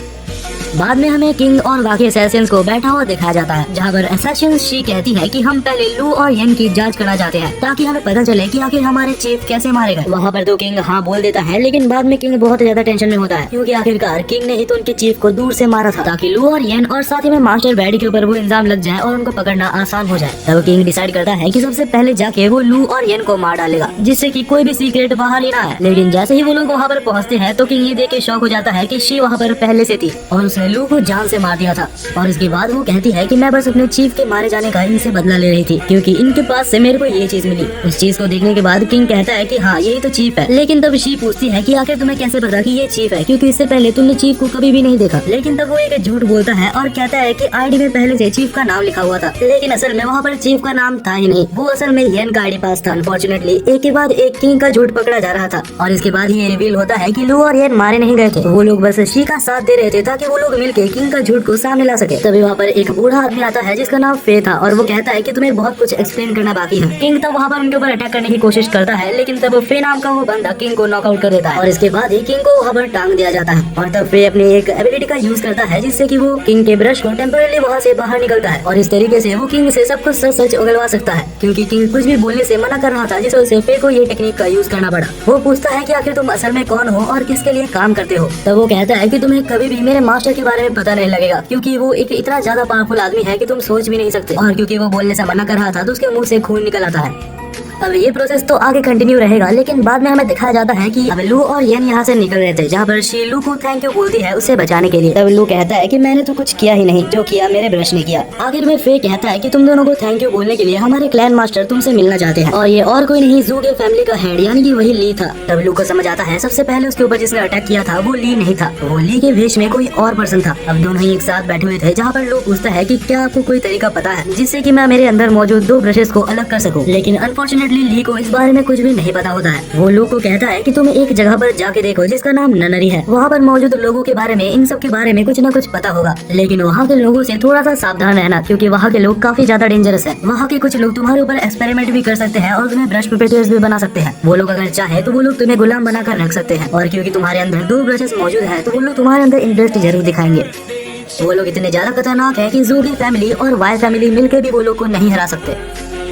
बाद में हमें किंग और बाकी असैसिन्स को बैठा हुआ दिखाया जाता है, जहाँ पर असैसिन शी कहती है कि हम पहले लू और येन की जांच करना चाहते हैं ताकि हमें पता चले कि आखिर हमारे चीफ कैसे मारे गए। वहाँ पर तो किंग हाँ बोल देता है, लेकिन बाद में किंग बहुत ज्यादा टेंशन में होता है क्योंकि आखिरकार किंग ने ही तो उनके चीफ को दूर से मारा था ताकि लू और येन और साथ ही में मास्टर बैडी के ऊपर वो इल्जाम लग जाए और उनको पकड़ना आसान हो जाए। तब किंग डिसाइड करता है कि सबसे पहले जाके वो लू और येन को मार डालेगा जिससे कि कोई भी सीक्रेट बाहर ही ना आए। लेकिन जैसे ही वो लोग वहाँ पर पहुँचते हैं तो किंग ये देख के शॉक हो जाता है कि शी वहाँ पर पहले से थी और उसने लू को जान से मार दिया था। और इसके बाद वो कहती है कि मैं बस अपने चीफ के मारे जाने का इनसे बदला ले रही थी क्योंकि इनके पास से मेरे को ये चीज मिली। उस चीज को देखने के बाद किंग कहता है कि हाँ यही तो चीफ है। लेकिन तब शी पूछती है कि आखिर तुम्हें कैसे पता कि ये चीफ है क्योंकि इससे पहले तुमने चीफ को कभी भी नहीं देखा। लेकिन तब वो एक झूठ बोलता है और कहता है कि आईडी में पहले से चीफ का नाम लिखा हुआ था, लेकिन असल में वहाँ पर चीफ का नाम था ही नहीं, वो असल में येन का आईडी पास था। अनफॉर्चुनेटली एक के बाद एक किंग का झूठ पकड़ा जा रहा था और इसके बाद ये रिवील होता है कि लू और येन मारे नहीं गए थे, वो लोग बस शी का साथ दे रहे थे ताकि वो लोग मिलकर किंग का झूठ को सामने ला सके। तभी वहाँ पर एक बूढ़ा आदमी आता है जिसका नाम फे था और वो कहता है कि तुम्हें बहुत कुछ एक्सप्लेन करना बाकी है। किंग तब वहाँ पर उनके ऊपर अटैक करने की कोशिश करता है, लेकिन तब फे नाम का वो बंदा किंग को नॉकआउट कर देता है और इसके बाद ही किंग को वहाँ पर टांग दिया जाता है। और तब फे अपनी एक एबिलिटी का यूज करता है जिससे कि वो किंग के ब्रश को टेम्परेरी वहाँ से बाहर निकलता है और इस तरीके से वो किंग से सब कुछ सच सच उगलवा सकता है क्योंकि किंग कुछ भी बोलने से मना कर रहा था, जिस वजह से फे को ये टेक्निक का यूज करना पड़ा। वो पूछता है कि आखिर तुम असल में कौन हो और किसके लिए काम करते हो। तब वो कहता है कि तुम्हें कभी भी मेरे मास्टर के बारे में पता नहीं लगेगा क्योंकि वो एक इतना ज्यादा पावरफुल आदमी है कि तुम सोच भी नहीं सकते। और क्योंकि वो बोलने से मना कर रहा था तो उसके मुंह से खून निकल आता है। अब ये प्रोसेस तो आगे कंटिन्यू रहेगा, लेकिन बाद में हमें दिखाया जाता है कि अब लू और येन यहाँ से निकल रहे थे, जहाँ पर शी लू को थैंक यू बोलती है उसे बचाने के लिए। तब लू कहता है कि मैंने तो कुछ किया ही नहीं, जो किया मेरे ब्रश ने किया। आखिर में फे कहता है कि तुम दोनों को थैंक यू बोलने के लिए हमारे क्लैन मास्टर तुमसे मिलना चाहते हैं, और ये और कोई नहीं ज़ू के फैमिली का हेड यानी कि वही ली था। तब लू को समझ आता है सबसे पहले उसके ऊपर जिसने अटैक किया था वो ली नहीं था, वो ली के वेश में कोई और पर्सन था। अब दोनों ही एक साथ बैठे हुए थे, जहाँ पर लू पूछता है कि क्या आपको कोई तरीका पता है जिससे कि मैं मेरे अंदर मौजूद दो ब्रशेस को अलग कर सकूं। लेकिन अनफॉर्चुनेटली ली को इस बारे में कुछ भी नहीं पता होता है। वो लू को कहता है कि तुम एक जगह पर जाके देखो जिसका नाम ननरी है, वहाँ पर मौजूद लोगों के बारे में, इन सब के बारे में कुछ न कुछ पता होगा, लेकिन वहाँ के लोगों से थोड़ा सा सावधान रहना, क्योंकि वहाँ के लोग काफी ज्यादा डेंजरस है। वहाँ के कुछ लोग तुम्हारे ऊपर एक्सपेरिमेंट भी कर सकते हैं और तुम्हें ब्रश पपेटियर्स भी बना सकते हैं। वो लोग अगर चाहे तो वो लोग तुम्हें गुलाम बनाकर रख सकते हैं, और क्योंकि तुम्हारे अंदर दो ब्रशेस मौजूद है तो वो लोग तुम्हारे अंदर इंटरेस्ट जरूर दिखाएंगे। वो लोग इतने ज्यादा खतरनाक है कि ज़ू की फैमिली और वाई फैमिली मिलकर भी वो लोग को नहीं हरा सकते।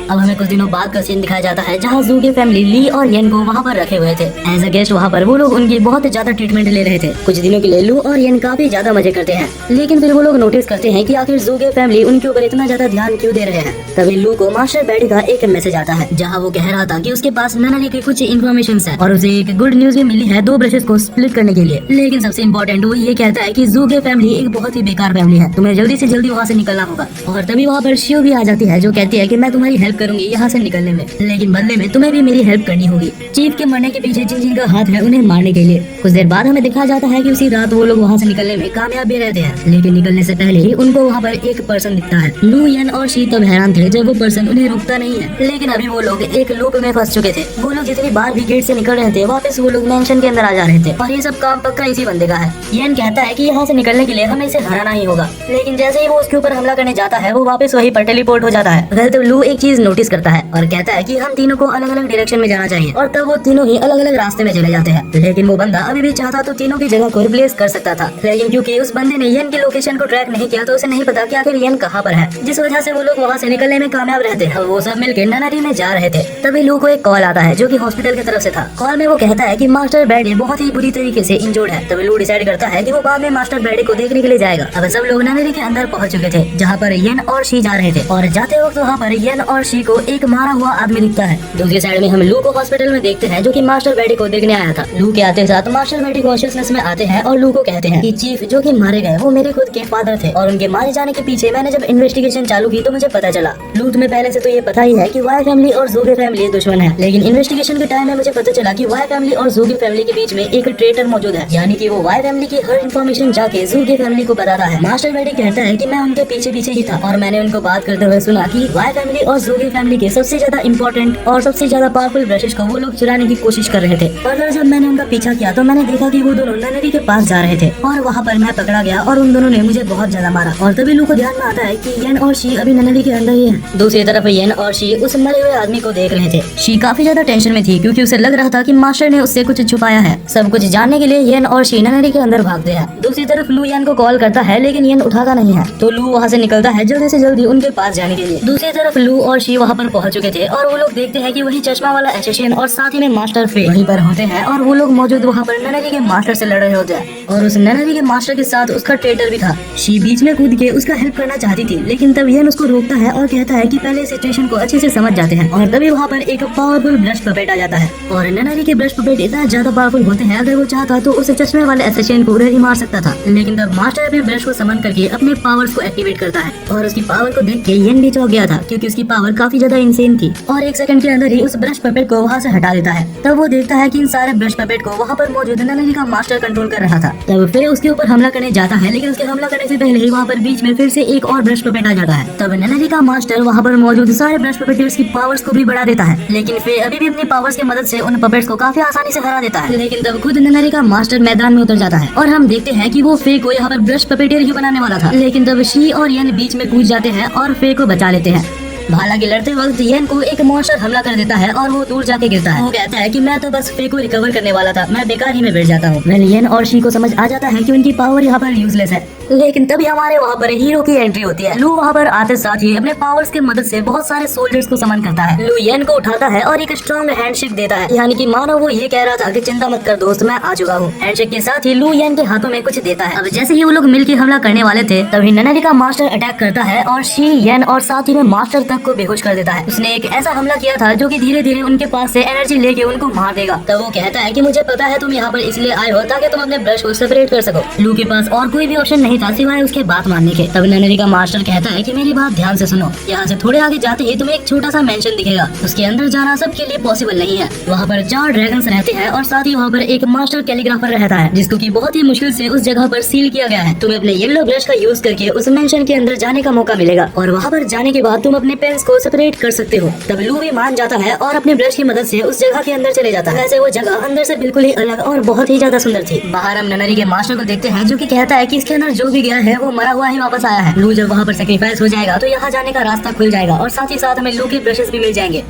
अब हमें कुछ दिनों बाद का सीन दिखाया जाता है, जहाँ ज़ू की फैमिली ली और येन को वहाँ पर रखे हुए थे एज अ गेस्ट। वहाँ पर वो लोग उनकी बहुत ज्यादा ट्रीटमेंट ले रहे थे। कुछ दिनों के लिए लू और येन काफी ज्यादा मजे करते हैं, लेकिन फिर वो लोग नोटिस करते हैं कि आखिर ज़ू की फैमिली उनके ऊपर इतना ज्यादा ध्यान क्यों दे रहे हैं। तभी लू को मास्टर बैडी का एक मैसेज आता है, जहाँ वो कह रहा था कि उसके पास ननरी की कुछ इन्फॉर्मेशन है और उसे एक गुड न्यूज भी मिली है दो ब्रशेस को स्प्लिट करने के लिए। लेकिन सबसे इम्पोर्टेंट वो ये कहता है कि ज़ू की फैमिली एक बहुत ही बेकार फैमिली है, तुम्हें जल्दी से जल्दी वहाँ से निकलना होगा। और तभी वहाँ पर शियो भी आ जाती है, जो कहती है कि मैं तुम्हारी हेल्प करूंगी यहाँ से निकलने में, लेकिन बदले में तुम्हें भी मेरी हेल्प करनी होगी। चीफ के मरने के पीछे जिन जिन का हाथ है उन्हें मारने के लिए। कुछ देर बाद हमें दिखाया जाता है कि उसी रात वो लोग वहाँ से निकलने में कामयाब भी रहते हैं, लेकिन निकलने से पहले ही उनको वहाँ पर एक पर्सन दिखता है। लू, येन और शी तब हैरान थे जब वो पर्सन उन्हें रुकता नहीं है, लेकिन अभी वो लोग एक लूप में फंस चुके थे। वो लोग जितनी बार भी गेट से निकल रहे थे वापस वो लोग मेंशन के अंदर आ जा रहे थे, और ये सब काम पक्का इसी बंदे का है। येन कहता है कि यहाँ से निकलने के लिए हमें इसे हराना ही होगा, लेकिन जैसे ही वो उसके ऊपर हमला करने जाता है वो वापस वही पर टेलीपोर्ट हो जाता है। अगर तब लू एक चीज नोटिस करता है और कहता है कि हम तीनों को अलग अलग डायरेक्शन में जाना चाहिए, और तब वो तीनों ही अलग अलग रास्ते में चले जाते हैं। लेकिन वो बंदा अभी भी चाहता तो तीनों की जगह को रिप्लेस कर सकता था, लेकिन क्योंकि उस बंदे ने येन की लोकेशन को ट्रैक नहीं किया तो उसे नहीं पता कि आखिर येन कहाँ पर है, जिस वजह से वो लोग वहाँ से निकलने में कामयाब रहते हैं। वो सब मिलकर ननरी में जा रहे थे। तभी लू को एक कॉल आता है जो कि हॉस्पिटल की तरफ से था। कॉल में वो कहता है कि मास्टर बैडी बहुत ही बुरी तरीके से इंजर्ड है। तभी लू डिसाइड करता है कि वो बाद में मास्टर बैडी को देखने के लिए जाएगा। अब सब लोग ननरी के अंदर पहुंच चुके थे, जहाँ पर येन और शी जा रहे थे, और जाते वक्त वहाँ पर येन और शी को एक मारा हुआ आदमी दिखता है। दूसरी साइड में हम लू को हॉस्पिटल में देखते हैं, जो कि मास्टर बैडी को देखने आया था। लू के आते साथ मास्टर बैडी कॉन्शियसनेस में आते हैं और लू को कहते हैं कि चीफ जो कि मारे गए वो मेरे खुद के फादर थे, और उनके मारे जाने के पीछे मैंने जब इन्वेस्टिगेशन चालू की तो मुझे पता चला। लू तुम्हें पहले से तो ये पता ही है कि वाई फैमिली और ज़ू की फैमिली दुश्मन है, लेकिन इन्वेस्टिगेशन के टाइम में मुझे पता चला कि वाई फैमिली और ज़ू की फैमिली के बीच में एक ट्रेटर मौजूद है, यानी कि वो वाई फैमिली की हर इन्फॉर्मेशन जाके ज़ू की फैमिली को बताता है। मास्टर बैडी कहता है कि मैं उनके पीछे पीछे ही था, और मैंने उनको बात करते हुए सुना कि वाई फैमिली और ज़ू की फैमिली के सबसे ज्यादा इंपॉर्टेंट और सबसे ज्यादा पावरफुल ब्रशेस को वो लोग चुराने की कोशिश कर रहे थे। और जब मैंने उनका पीछा किया तो मैंने देखा कि वो दोनों ननरी के पास जा रहे थे, और वहाँ पर मैं पकड़ा गया और उन दोनों ने मुझे बहुत ज्यादा मारा। और तभी लू को ध्यान में आता है कि येन और शी अभी ननरी के अंदर ही है। दूसरी तरफ येन और शी उस मरे हुए आदमी को देख रहे थे। शी काफी ज्यादा टेंशन में थी, क्योंकि उसे लग रहा था कि मास्टर ने उससे कुछ छुपाया है। सब कुछ जानने के लिए येन और शी ननरी के अंदर भागते हैं। दूसरी तरफ लू येन को कॉल करता है, लेकिन येन उठाता नहीं है, तो लू वहाँ से निकलता है जल्दी से जल्दी उनके पास जाने के लिए। दूसरी तरफ लू और शी वहाँ पर पहुँच चुके थे, और वो लोग देखते हैं कि वही चश्मा वाला एसेसिन और साथ ही में मास्टर फे वहीं पर होते हैं, और वो लोग मौजूद वहाँ पर ननरी के मास्टर से लड़ रहे होते हैं, और उस ननरी के मास्टर के साथ उसका ट्रेटर भी था। शी बीच में कूद के उसका हेल्प करना चाहती थी, लेकिन तब येन उसको रोकता है और कहता है कि पहले सिचुएशन को अच्छे से समझ जाते हैं। और तभी वहाँ पर एक पावरफुल ब्रश पपेट आ जाता है, और ननरी के ब्रश पपेट इतना ज्यादा पावरफुल होते हैं, अगर वो चाहता तो उस चश्मे वाले एसेसिन को उधर ही मार सकता था। लेकिन तब मास्टर अपने ब्रश को समन करके अपने पावर्स को एक्टिवेट करता है, और उसकी पावर को देख के येन भी चौंक गया था, क्योंकि उसकी पावर काफी ज्यादा इंसेन थी, और एक सेकंड के अंदर ही उस ब्रश पपेट को वहाँ से हटा देता है। तब वो देखता है कि इन सारे ब्रश पपेट को वहाँ पर मौजूद ननरी का मास्टर कंट्रोल कर रहा था। तब फिर उसके ऊपर हमला करने जाता है, लेकिन उसके हमला करने से पहले ही वहाँ पर बीच में फिर से एक और ब्रश पपेट आ जाता है। तब ननरी का मास्टर वहाँ पर मौजूद सारे ब्रश पपेटर्स की पावर्स को भी बढ़ा देता है, लेकिन फिर अभी भी अपनी पावर्स की मदद से उन पपेट्स को काफी आसानी से हरा देता है। लेकिन तब खुद ननरी का मास्टर मैदान में उतर जाता है, और हम देखते हैं कि वो फे को यहाँ पर ब्रश पपेटियर ही बनाने वाला था, लेकिन तब शी और येन बीच में कूद जाते हैं और फे को बचा लेते हैं। हालांकि लड़ते वक्त येन को एक मॉन्स्टर हमला कर देता है, और वो दूर जाके गिरता है। वो कहता है कि मैं तो बस फे को रिकवर करने वाला था, मैं बेकार ही में बैठ जाता हूँ। येन और शी को समझ आ जाता है कि उनकी पावर यहाँ पर यूजलेस है, लेकिन तभी हमारे वहाँ पर हीरो की एंट्री होती है। लू वहाँ पर आते साथ ही अपने पावर्स की मदद से बहुत सारे सोल्जर्स को समन करता है। लू येन को उठाता है और एक स्ट्रॉन्ग हैंडशेक देता है, यानी कि मानो वो ये कह रहा था कि चिंता मत कर दोस्त, मैं आ चुका हूँ। हैंडशेक के साथ ही लू येन के हाथों में कुछ देता है। अब जैसे ही वो लोग मिलकर हमला करने वाले थे तभी ननरी का मास्टर अटैक करता है और शी येन और साथ ही में मास्टर तक को बेहोश कर देता है। उसने एक ऐसा हमला किया था जो कि धीरे धीरे उनके पास से एनर्जी लेके उनको मार देगा। तब वो कहता है कि मुझे पता है तुम यहाँ पर इसलिए आए हो ताकि तुम अपने ब्रश को सेपरेट कर सको। लू के पास और कोई भी ऑप्शन नहीं था सिवाय उसके बात मानने के। तब ननरी का मास्टर कहता है कि मेरी बात ध्यान से सुनो, यहाँ से थोड़े आगे जाते ही तुम्हें एक छोटा सा मेंशन दिखेगा, उसके अंदर जाना सबके लिए पॉसिबल नहीं है। वहाँ पर 4 ड्रैगन्स रहते हैं और साथ ही वहाँ पर एक मास्टर कैलीग्राफर रहता है जिसको की बहुत ही मुश्किल से उस जगह पर सील किया गया है। तुम्हें अपने येलो ब्रश का यूज करके उस मेंशन के अंदर जाने का मौका मिलेगा और वहाँ पर जाने के बाद तुम अपने पेन्स को सेपरेट कर सकते हो। तब लू भी मान जाता है और अपने ब्रश की मदद से उस जगह के अंदर चले जाता है। वैसे वो जगह अंदर से बिल्कुल ही अलग और बहुत ही ज्यादा सुंदर थी। बाहर हम ननरी के मास्टर को देखते हैं जो कि कहता है कि इसके अंदर जो भी गया है वो मरा हुआ ही वापस आया है। लू जब वहाँ पर सेक्रीफाइस हो जाएगा तो यहाँ जाने का रास्ता खुल जाएगा और साथ ही साथ हमें लू के ब्रशेस भी मिल जाएंगे।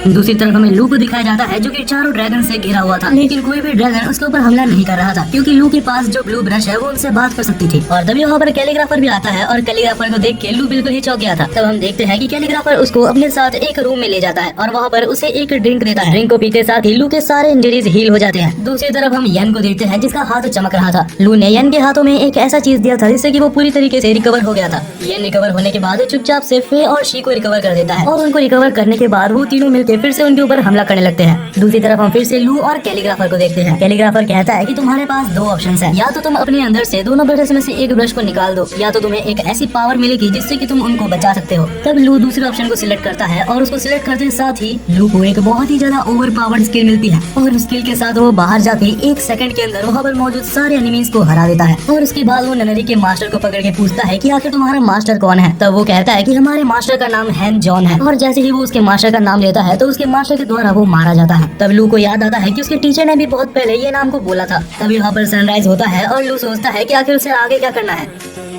दूसरी तरफ हमें लू को दिखाया जाता है जो कि 4 ड्रैगन से घिरा हुआ था, लेकिन कोई भी ड्रैगन उसके ऊपर हमला नहीं कर रहा था क्योंकि लू के पास जो ब्लू ब्रश है वो उनसे बात कर सकती थी। और तभी वहाँ पर कैलीग्राफर भी आता है और कैलीग्राफर को देख के लू बिल्कुल ही चौंक गया था। तब हम देखते हैं कि कैलीग्राफर उसको अपने साथ एक रूम में ले जाता है और वहाँ पर उसे एक ड्रिंक देता है। ड्रिंक को पीते साथ ही लू के सारे इंजरीज हील हो जाते हैं। दूसरी तरफ हम येन को देखते हैं जिसका हाथ चमक रहा था। लू ने येन के हाथों में एक ऐसा चीज दिया था जिससे कि वो पूरी तरीके से रिकवर हो गया था। येन रिकवर होने के बाद चुपचाप से फे और शी को रिकवर कर देता है और उनको रिकवर करने के बाद वो तीनों मिलकर फिर से उनके ऊपर हमला करने लगते हैं। दूसरी तरफ हम फिर से लू और कैलीग्राफर को देखते हैं। कैलीग्राफर कहता है कि तुम्हारे पास 2 ऑप्शंस हैं, या तो तुम अपने अंदर से दोनों ब्रशेस में से एक ब्रश को निकाल दो या तो तुम्हें एक ऐसी पावर मिलेगी जिससे कि तुम उनको बचा सकते हो। तब लू दूसरे ऑप्शन को सिलेक्ट करता है और उसको सिलेक्ट करते साथ ही लू को एक बहुत ही ज्यादा ओवर पावर्ड स्किल मिलती है और उस स्किल के साथ वो बाहर जाके 1 सेकंड के अंदर वहाँ पर मौजूद सारे एनिमीज को हरा देता है। और उसके बाद वो ननरी के मास्टर को पकड़ के पूछता है कि आखिर तुम्हारा मास्टर कौन है। तब वो कहता है कि हमारे मास्टर का नाम हैन जॉन है। और जैसे ही वो उसके मास्टर का नाम लेता है तो उसके मास्टर के द्वारा वो मारा जाता है। तब लू को याद आता है कि उसके टीचर ने भी बहुत पहले ये नाम को बोला था। तभी वहाँ पर सनराइज होता है और लू सोचता है कि आखिर उसे आगे क्या करना है।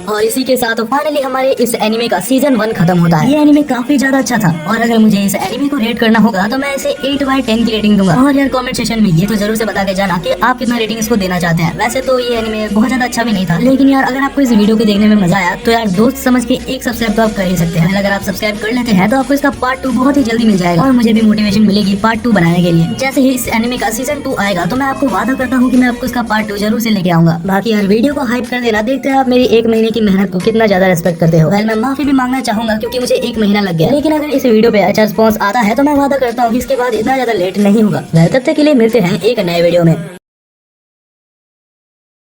और इसी के साथ फाइनली हमारे इस एनिमे का सीजन 1 खत्म होता है। ये एनिमे काफी ज्यादा अच्छा था और अगर मुझे इस एनिमे को रेट करना होगा तो मैं इसे 8/10 की रेटिंग दूंगा। और यार कमेंट सेक्शन में ये तो जरूर से बता के जाना कि आप कितना रेटिंग इसको देना चाहते हैं। वैसे तो ये एनिमे बहुत ज्यादा अच्छा भी नहीं था, लेकिन यार अगर आपको इस वीडियो को देखने में मजा आया तो यार दोस्त समझ के एक सब्सक्राइब तो आप कर ही सकते हैं। अगर आप सब्सक्राइब कर लेते हैं तो आपको इसका पार्ट 2 बहुत ही जल्दी मिल जाएगा और मुझे भी मोटिवेशन मिलेगी पार्ट 2 बनाने के लिए। जैसे ही इस एनिमे का सीजन 2 आएगा तो मैं आपको वादा करता हूँ कि मैं आपको इसका पार्ट 2 जरूर से लेके आऊंगा। बाकी यार वीडियो को हाइप कर देना, देखते हैं आप मेरी 1 महीने की मेहनत को कितना ज्यादा रिस्पेक्ट करते हो। मैं माफी भी मांगना चाहूंगा क्योंकि मुझे 1 महीना लग गया, लेकिन अगर इस वीडियो पे अच्छा रिस्पॉन्स आता है तो मैं वादा करता हूँ कि इसके बाद इतना ज्यादा लेट नहीं होगा। तब तक के लिए मिलते हैं एक नए वीडियो में।